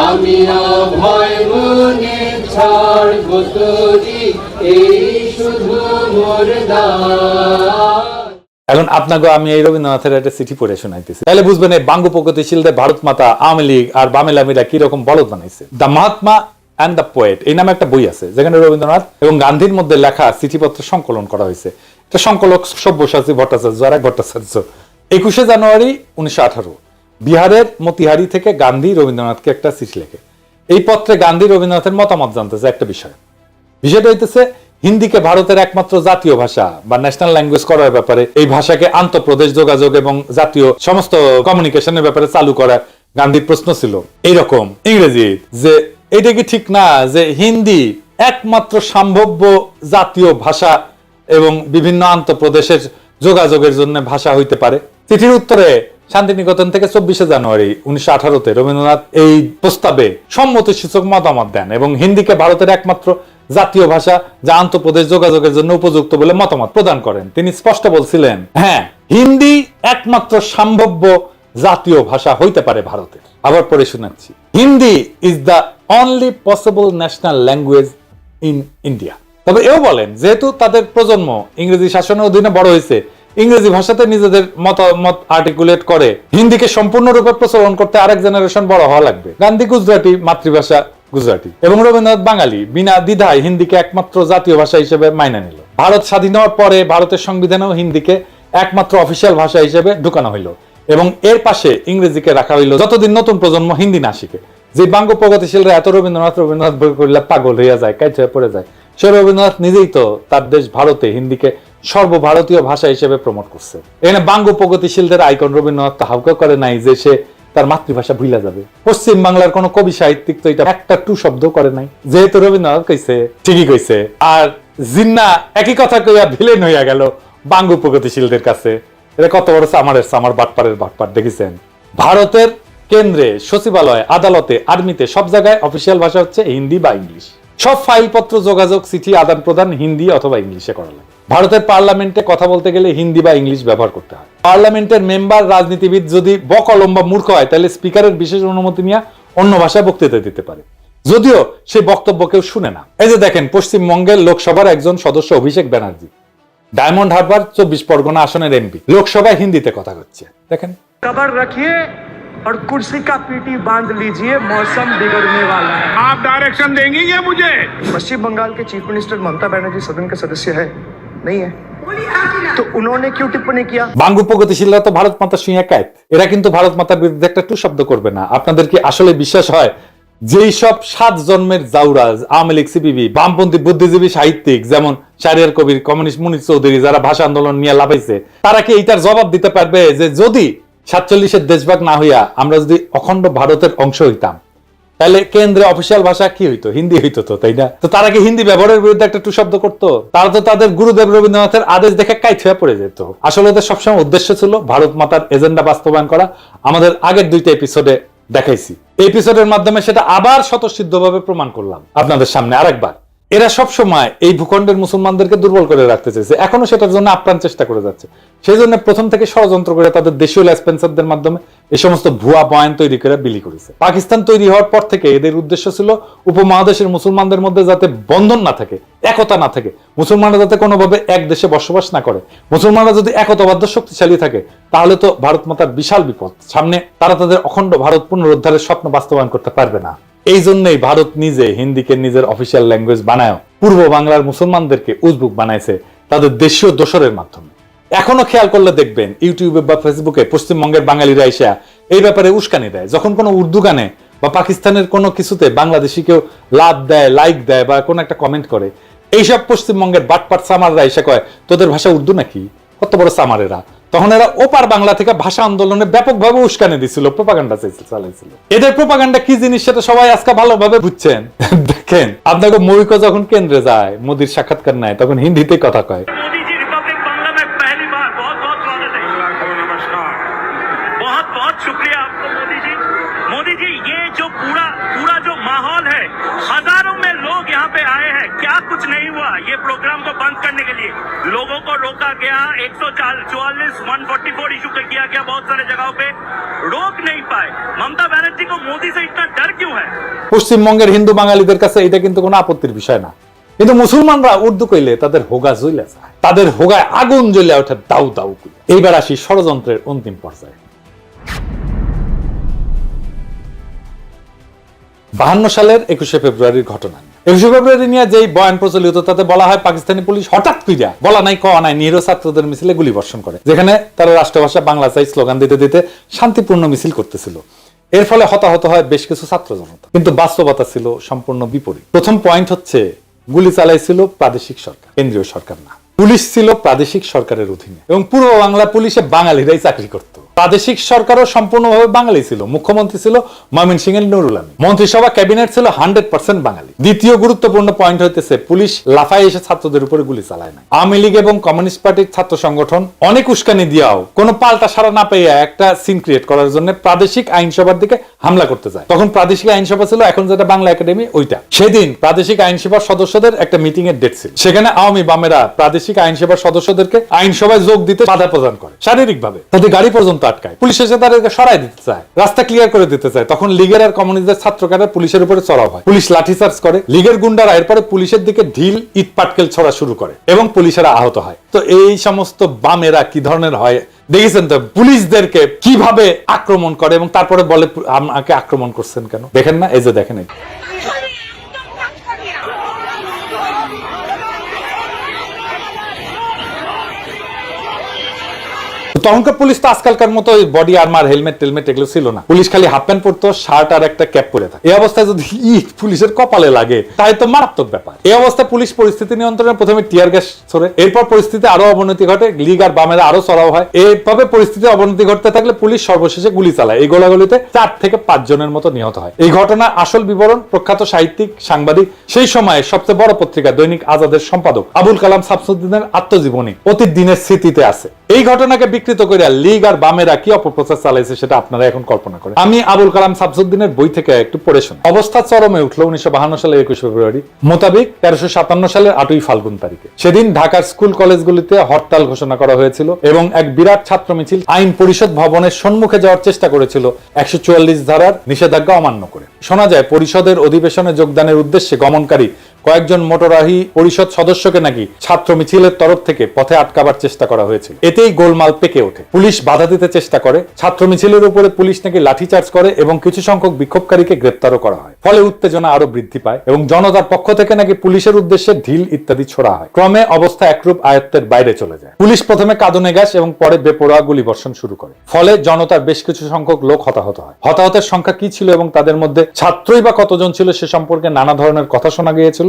আমি অভয় মনে ছাড়ব তোরি, এই শুধু মোর দান। এখন আপনাকে আমি এই রবীন্দ্রনাথের একটা চিঠি পড়ে শোনাইতেছি, তাহলে বুঝবেন এই বাঙ্গু প্রগতিশীলদের ভারত মাতা, আওয়ামী লীগ আর বামেলামিরা কিরকম বলদ বানাইছে। The Mahatma and the poet এই নামে একটা বই আছে, যেখানে রবীন্দ্রনাথ এবং গান্ধীর মধ্যে লেখা চিঠিপত্র সংকলন করা হয়েছে। এটা সংকলক সব্যসাচী ভট্টাচার্য আর এক ভট্টাচার্য। 21 জানুয়ারি 1918 বিহারের মতিহারি থেকে গান্ধী রবীন্দ্রনাথকে একটা চিঠি লেখে। এই পত্রে গান্ধী রবীন্দ্রনাথের মতামত জানতেছে একটা বিষয়টা হইতেছে হিন্দিকে ভারতের একমাত্র জাতীয় ভাষা বা ন্যাশনাল ল্যাঙ্গুয়েজ করার ব্যাপারে, এই ভাষাকে আন্তঃপ্রদেশ যোগাযোগ এবং জাতীয় সমস্ত কমিউনিকেশনের ব্যাপারে চালু করা গান্ধীর প্রশ্ন ছিল এইরকম ইংরেজি, যে এটা কি ঠিক না যে হিন্দি একমাত্র সম্ভাব্য জাতীয় ভাষা এবং বিভিন্ন আন্তঃপ্রদেশের যোগাযোগের জন্য ভাষা হইতে পারে? চিঠির উত্তরে শান্তিনিকেতন থেকে 24শে জানুয়ারি 1918-তে রবীন্দ্রনাথ এই প্রস্তাবে সম্মতিসূচক মতামত দেন এবং হিন্দিকে ভারতের একমাত্র জাতীয় ভাষা যা আন্তঃপ্রদেশ যোগাযোগের জন্য উপযুক্ত বলে মতামত প্রদান করেন। তিনি স্পষ্ট বলছিলেন, হ্যাঁ, হিন্দি একমাত্র সম্ভাব্য জাতীয় ভাষা হইতে পারে ভারতের। আবার পড়ে শোনাচ্ছি, Hindi is the only possible national language in India. তবে এও বলেন, যেহেতু তাদের প্রজন্ম ইংরেজি শাসনের অধীনে বড় হয়েছে, ইংরেজি ভাষাতে নিজেদের মতামত আর্টিকুলেট করে হিন্দিকে সম্পূর্ণরূপে প্রচলন করতে আরেক জেনারেশন বড় হওয়া লাগবে। গান্ধী গুজরাটি, মাতৃভাষা গুজরাটি, এবং রবীন্দ্রনাথ বাঙালি, বিনা দ্বিধায় হিন্দিকে একমাত্র জাতীয় ভাষা হিসেবে মাইনে নিল। ভারত স্বাধীন হওয়ার পরে ভারতের সংবিধানেও হিন্দিকে একমাত্র অফিসিয়াল ভাষা হিসেবে ঢুকানো হইল এবং এর পাশে ইংরেজিকে রাখা হইল যতদিন নতুন প্রজন্ম হিন্দি না শিখে। যে বাঙ্গ প্রগতিশীলরা এত রবীন্দ্রনাথ বই করলে পাগল হইয়া যায়, কাজ হয়ে পড়ে যায়, সে রবীন্দ্রনাথ নিজেই তো তার দেশ ভারতে হিন্দিকে সর্বভারতীয় ভাষা হিসেবে প্রমোট করছে। এখানে বাঙ্গ প্রগতিশীলদের আইকন রবীন্দ্রনাথ তাহাউকে করে নাই যে সে তার মাতৃভাষা ভুলা যাবে। পশ্চিম বাংলার কোন কবি সাহিত্যিক তো এটা একটা টু শব্দ করে নাই, যেহেতু রবীন্দ্রনাথ কইছে, ঠিকই কইছে। আর জিন্না একই কথা কইয়া ভিলেন হইয়া গেল বাঙ্গ প্রগতিশীলদের কাছে। এটা কত বড় সামার বাটপারের বাটপার দেখেছেন। ভারতের কেন্দ্রে, সচিবালয়, আদালতে, আর্মিতে সব জায়গায় অফিসিয়াল ভাষা হচ্ছে হিন্দি বা ইংলিশ। সব ফাইলপত্র, যোগাযোগ, চিঠি আদান প্রদান হিন্দি অথবা ইংলিশে করা লাগে। ভারতের পার্লামেন্টে কথা বলতে গেলে হিন্দি বা ইংলিশ ব্যবহার করতে হয়। পার্লামেন্টের মেম্বার, রাজনীতিবিদ যদি বকলম বা মূর্খ হয় তাহলে স্পিকারের বিশেষ অনুমতি নিয়ে অন্য ভাষায় বক্তৃতা দিতে পারে, যদিও সেই বক্তব্য কেউ শুনে না। এই যে দেখেন, পশ্চিমবঙ্গের লোকসভার একজন সদস্য অভিষেক ব্যানার্জি, ডায়মন্ড হারবার 24 পরগনা আসনের এমপি, লোকসভায় হিন্দিতে কথা হচ্ছে। দেখেন, खबर रखिए और कुर्सी का पीटी बांध लीजिए, मौसम बिगड़ने वाला है। आप डायरेक्शन देंगी ये मुझे? पश्चिम बंगाल के चीफ मिनिस्टर ममता बनर्जी सदन के सदस्य है, नहीं है? तो उन्होंने क्यों टिप्पणी किया? বাঙ্গু প্রগতিশীলরা তো ভারত মাতা শুইয়া কায়েত, এরা কিন্তু ভারত মাতার বিরুদ্ধে একটা টু শব্দ করবে না। আপনাদের কি আসলে বিশ্বাস হয় যেই সব 7 জন্মের জাউরাজ, আওয়ামী লীগ, সিপিবি, বামপন্থী বুদ্ধিজীবী সাহিত্যিক যেমন শাহরিয়ার কবির, কমিউনিস্ট মুনির চৌধুরী, যারা ভাষা আন্দোলন নিয়ে লাফাইছে, তারা কি এইটার জবাব দিতে পারবে যে যদি 47-এর দেশভাগ না হইয়া আমরা যদি অখণ্ড ভারতের অংশ হইতাম তাহলে কেন্দ্রে অফিসিয়াল ভাষা কি হইতো? হিন্দি হইতো তো, তাই না? তো তারা কি হিন্দি ব্যবহারের বিরুদ্ধে একটা টু শব্দ করতো? তারা তো তাদের গুরুদেব রবীন্দ্রনাথের আদেশ দেখে কাইট হয়ে পড়ে যেত। আসলে ওদের সবসময় উদ্দেশ্য ছিল ভারত মাতার এজেন্ডা বাস্তবায়ন করা। আমাদের আগের 2টা এপিসোডে দেখাইছি, এই এপিসোডের মাধ্যমে সেটা আবার স্বতঃসিদ্ধভাবে প্রমাণ করলাম আপনাদের সামনে আরেকবার। এরা সব সময় এই ভূখণ্ডের মুসলমানদেরকে দুর্বল করে রাখতে চাইছে, এখনো সেটার জন্য আপ্রাণ চেষ্টা করে যাচ্ছে। সেই জন্য প্রথম থেকে ষড়যন্ত্র করে তাদের দেশীয় লেসপেন্সারদের মাধ্যমে এই সমস্ত ভুয়া বয়ান তৈরি করে বিলি করেছে। পাকিস্তান তৈরি হওয়ার পর থেকে এদের উদ্দেশ্য ছিল উপমহাদেশের মুসলমানদের মধ্যে যাতে বন্ধন না থাকে, একতা না থাকে, মুসলমানরা যাতে কোনোভাবে এক দেশে বসবাস না করে। মুসলমানরা যদি একতাবদ্ধ শক্তিশালী থাকে তাহলে তো ভারত মাতার বিশাল বিপদ সামনে, তারা তাদের অখণ্ড ভারত পুনরুদ্ধারের স্বপ্ন বাস্তবায়ন করতে পারবে না। এই জন্যই ভারত নিজে হিন্দিকে নিজের অফিসিয়াল ল্যাঙ্গুয়েজ বানায় পূর্ব বাংলার মুসলমানদেরকে উজবুক বানাইছে তাদের দেশীয় দোসরের মাধ্যমে। এখনো খেয়াল করলে দেখবেন ইউটিউবে বা ফেসবুকে পশ্চিমবঙ্গের বাঙালিরা এসে এই ব্যাপারে উস্কানি দেয়। যখন কোনো উর্দু গানে বা পাকিস্তানের কোনো কিছুতে বাংলাদেশি কেউ লাভ দেয়, লাইক দেয় বা কোনো একটা কমেন্ট করে, এইসব পশ্চিমবঙ্গের বাটপাট সামাররা এসে কয় তোদের ভাষা উর্দু নাকি? কত বড় সামারেরা! তখন এরা ওপার বাংলা থেকে ভাষা আন্দোলনে ব্যাপকভাবে উস্কানি দিছিল, প্রোপাগান্ডা চালাইছিল। এদের প্রোপাগান্ডা কি জিনিস সেটা সবাই আজকে ভালোভাবে বুঝছেন। দেখেন, আপনাকে মৌলিক যখন কেন্দ্রে যায়, মোদির সাক্ষাৎকার নেয়, তখন হিন্দিতে কথা কয়। मोदी जी रिपब्लिक बांग्ला में पहली बार, बहुत बहुत स्वागत है। नमस्कार, बहुत बहुत शुक्रिया आपको मोदी जी। मोदी जी, ये जो पूरा जो माहौल है, हजारों में लोग यहाँ पे आए हैं, क्या कुछ नहीं हुआ? ये प्रोग्राम को बंद करने के लिए लोगों को रोका गया, 144, 144 इशू किया गया, बहुत सारे जगहों पे रोक नहीं पाए। ममता बनर्जी को मोदी से इतना डर क्यों है? পশ্চিমবঙ্গের হিন্দু বাঙালিদের কাছে এটা কিন্তু কোনো আপত্তির বিষয় না, কিন্তু মুসলমানরা উর্দু কইলে তাদের হোগা জ্বলে যায়, তাদের হোগায় আগুন জ্বলে ওঠে দাউ দাউ করে। এইবার আসি ষড়যন্ত্রের অন্তিম পর্যায়ে। 52 সালের 21শে ফেব্রুয়ারির ঘটনা। 21শে ফেব্রুয়ারি নিয়ে যেই বয়ান প্রচলিত তাতে বলা হয় পাকিস্তানি পুলিশ হঠাৎ কইরা, বলা নাই কওয়া নাই, নিরীহ ছাত্রদের মিছিলে গুলি বর্ষণ করে, যেখানে তারা রাষ্ট্রভাষা বাংলা চাই স্লোগান দিতে দিতে শান্তিপূর্ণ মিছিল করতেছিল। এর ফলে হতাহত হয় বেশ কিছু ছাত্র জনতা, কিন্তু বাস্তবতা ছিল সম্পূর্ণ বিপরীত। প্রথম পয়েন্ট হচ্ছে গুলি চালাইছিল প্রাদেশিক সরকার, কেন্দ্রীয় সরকার না। পুলিশ ছিল প্রাদেশিক সরকারের অধীনে এবং পূর্ব বাংলা পুলিশে বাঙালিরাই চাকরি করত। প্রাদেশিক সরকারও সম্পূর্ণভাবে বাঙালি ছিল। মুখ্যমন্ত্রী ছিল ময়মনসিংহের নুরুল আমিন, মন্ত্রিসভা ক্যাবিনেট ছিল 100% বাঙালি। দ্বিতীয় গুরুত্বপূর্ণ পয়েন্ট হইতেছে পুলিশ লাফায় এসে ছাত্রদের উপরে গুলি চালায় না। আওয়ামী লীগ এবং কমিউনিস্ট পার্টির ছাত্র সংগঠন অনেক উস্কানি দিয়াও কোনো পাল্টা সারা না পেয়ে একটা সিন ক্রিয়েট করার জন্য প্রাদেশিক আইনসভার দিকে হামলা করতে যায়। তখন প্রাদেশিক আইনসভা ছিল এখন যেটা বাংলা একাডেমি, ওইটা। সেদিন প্রাদেশিক আইনসভার সদস্যদের একটা মিটিং এর ডেট ছিল। সেখানে আওয়ামী বামেরা প্রাদেশিক আইনসভার সদস্যদেরকে আইনসভায় যোগ দিতে বাধা প্রদান করে শারীরিকভাবে, তাদের গাড়ি পর্যন্ত আটকায়। পুলিশ এসে তাদেরকে সরাই দিতে চায়, রাস্তা ক্লিয়ার করে দিতে চায়। তখন লীগের আর কমিউনিস্টদের ছাত্রকারা পুলিশের উপরে চড়াও হয়, পুলিশ লাঠিচার্জ করে। লীগের গুন্ডারা এরপরে পুলিশের দিকে ঢিল ইট পাটকেল ছড়া শুরু করে এবং পুলিশেরা আহত হয়। তো এই সমস্ত বামেরা কি ধরনের হয় দেখেছেন তো, পুলিশদেরকে কিভাবে আক্রমণ করে এবং তারপরে বলে আমাকে আক্রমণ করছেন কেন, দেখেন না? এই যে দেখেন, এই তখনকার পুলিশ তো আজকালকার মতো বডি আর্মার, হেলমেট টেলমেট এগুলো ছিল না। পুলিশ খালি হাফ প্যান্ট পরতো, শার্ট আর একটা ক্যাপ পরে থাকে। এই অবস্থায় যদি ইট পুলিশের কপালে লাগে তাই তো মারাত্মক ব্যাপার। এই অবস্থায় পুলিশ পরিস্থিতি নিয়ন্ত্রণে প্রথমে টিয়ার গ্যাস ছোড়ে, এরপর পরিস্থিতি আরো অবনতি ঘটে, লীগ আর বামেরা আরো চড়াও হয়। এইভাবে পরিস্থিতি অবনতি ঘটতে থাকলে পুলিশ সর্বশেষে গুলি চালায়। এই গোলাগুলিতে 4 থেকে 5 জনের মতো নিহত হয়। এই ঘটনার আসল বিবরণ প্রখ্যাত সাহিত্যিক, সাংবাদিক, সেই সময়ে সবচেয়ে বড় পত্রিকা দৈনিক আজাদের সম্পাদক আবুল কালাম শামসুদ্দিনের আত্মজীবনী অতীত দিনের স্মৃতিতে আছে। এই ঘটনাকে বিকৃত করে লীগ আর বামেরা কি অপপ্রচার চালাইছে সেটা আপনারা এখন কল্পনা করেন। আমি আবুল কালাম শামসুদ্দিনের বই থেকে একটু পড়ে শুনি। অবস্থা চরমে উঠলো 1952 সালের 21 ফেব্রুয়ারি মোতাবেক 1357 সালের 8ই ফাল্গুন তারিখে। সেদিন ঢাকার স্কুল কলেজগুলিতে হরতাল ঘোষণা করা হয়েছিল এবং এক বিরাট ছাত্র মিছিল আইন পরিষদ ভবনের সম্মুখে যাওয়ার চেষ্টা করেছিল 144 ধারার নিষেধাজ্ঞা অমান্য করে। শোনা যায় পরিষদের অধিবেশনে যোগদানের উদ্দেশ্যে গমনকারী কয়েকজন মোটরাহি পরিষদ সদস্যকে নাকি ছাত্র মিছিলের তরফ থেকে পথে আটকাবার চেষ্টা করা হয়েছিল। এতেই গোলমাল পেকে ওঠে। পুলিশ বাধা দিতে চেষ্টা করে, ছাত্র মিছিলের উপরে পুলিশ নাকি লাঠিচার্জ করে এবং কিছু সংখ্যক বিক্ষোভকারীকে গ্রেপ্তারও করা হয়। ফলে উত্তেজনা আরো বৃদ্ধি পায় এবং জনতার পক্ষ থেকে নাকি পুলিশের উদ্দেশ্যে ঢিল ইত্যাদি ছোড়া হয়। ক্রমে অবস্থা একরূপ আয়ত্তের বাইরে চলে যায়। পুলিশ প্রথমে কাঁদনে গ্যাস এবং পরে বেপরোয়া গুলি বর্ষণ শুরু করে। ফলে জনতার বেশ কিছু সংখ্যক লোক হতাহত হয়। হতাহতের সংখ্যা কি ছিল এবং তাদের মধ্যে ছাত্রই বা কতজন ছিল সে সম্পর্কে নানা ধরনের কথা শোনা গিয়েছিল।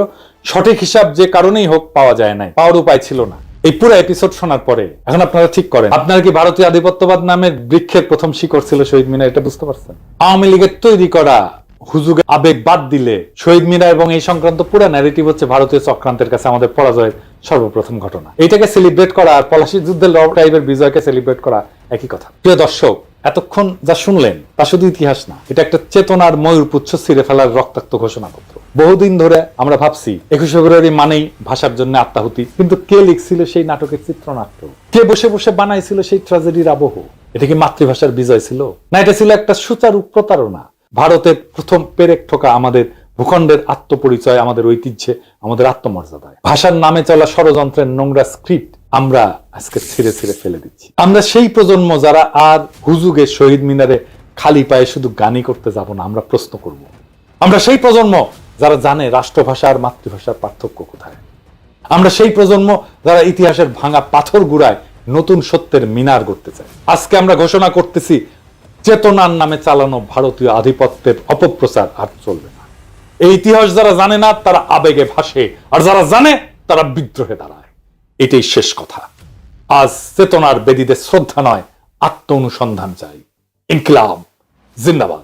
সঠিক হিসাব যে কারণেই হোক পাওয়া যায় নাই, পাওয়ার উপায় ছিল না। এই পুরো এপিসোড শোনার পরে এখন আপনারা ঠিক করেন, আপনারা কি ভারতীয় আধিপত্যবাদ নামের বৃক্ষের প্রথম শিকড় ছিল শহীদ মিনার, এটা বুঝতে পারছেন? আওয়ামী লীগের তৈরি করা হুজুগে আবেগ বাদ দিলে শহীদ মিনার এবং এই সংক্রান্ত পুরো ন্যারেটিভ হচ্ছে ভারতীয় চক্রান্তের কাছে আমাদের পরাজয়ের সর্বপ্রথম ঘটনা। এটাকে সেলিব্রেট করা আর পলাশীর যুদ্ধের টাইপের বিজয়কে সেলিব্রেট করা একই কথা। প্রিয় দর্শক, এতক্ষণ যা শুনলেন তা শুধু ইতিহাস না, এটা একটা চেতনার ময়ূরপুচ্ছ ছিঁড়ে ফেলার রক্তাক্ত ঘোষণাপত্র। বহুদিন ধরে আমরা ভাবছি 21 ফেব্রুয়ারি মানেই ভাষার জন্য আত্মাহুতি, কিন্তু কে লিখছিল সেই নাটকের চিত্রনাট্য, কে বসে বসে বানাইছিল সেই ট্র্যাজেডির আবহ? এটা কি মাতৃভাষার বিজয় ছিল না এটা ছিল একটা সুচারু প্রতারণা? ভারতের প্রথম পেরেক ঠোকা আমাদের ভূখণ্ডের আত্মপরিচয়, আমাদের ঐতিহ্যে, আমাদের আত্মমর্যাদায়। ভাষার নামে চলা ষড়যন্ত্রের নোংরা স্ক্রিপ্ট আমরা আজকে ছিঁড়ে ছিঁড়ে ফেলে দিচ্ছি। আমরা সেই প্রজন্ম যারা আর হুজুগে শহীদ মিনারে খালি পায়ে শুধু গানই করতে যাব না, আমরা প্রশ্ন করব। আমরা সেই প্রজন্ম যারা জানে রাষ্ট্রভাষা আর মাতৃভাষার পার্থক্য কোথায়। আমরা সেই প্রজন্ম যারা ইতিহাসের ভাঙা পাথর গুড়ায় নতুন সত্যের মিনার গড়তে চায়। আজকে আমরা ঘোষণা করতেছি, চেতনার নামে চালানো ভারতীয় আধিপত্যের অপপ্রচার আর চলবে না। এই ইতিহাস যারা জানে না তারা আবেগে ভাসে, আর যারা জানে তারা বিদ্রোহে দাঁড়ায়। এটাই শেষ কথা। আজ চেতনার বেদীতে শ্রদ্ধা নয়, আত্ম অনুসন্ধান চাই। ইনকিলাব জিন্দাবাদ।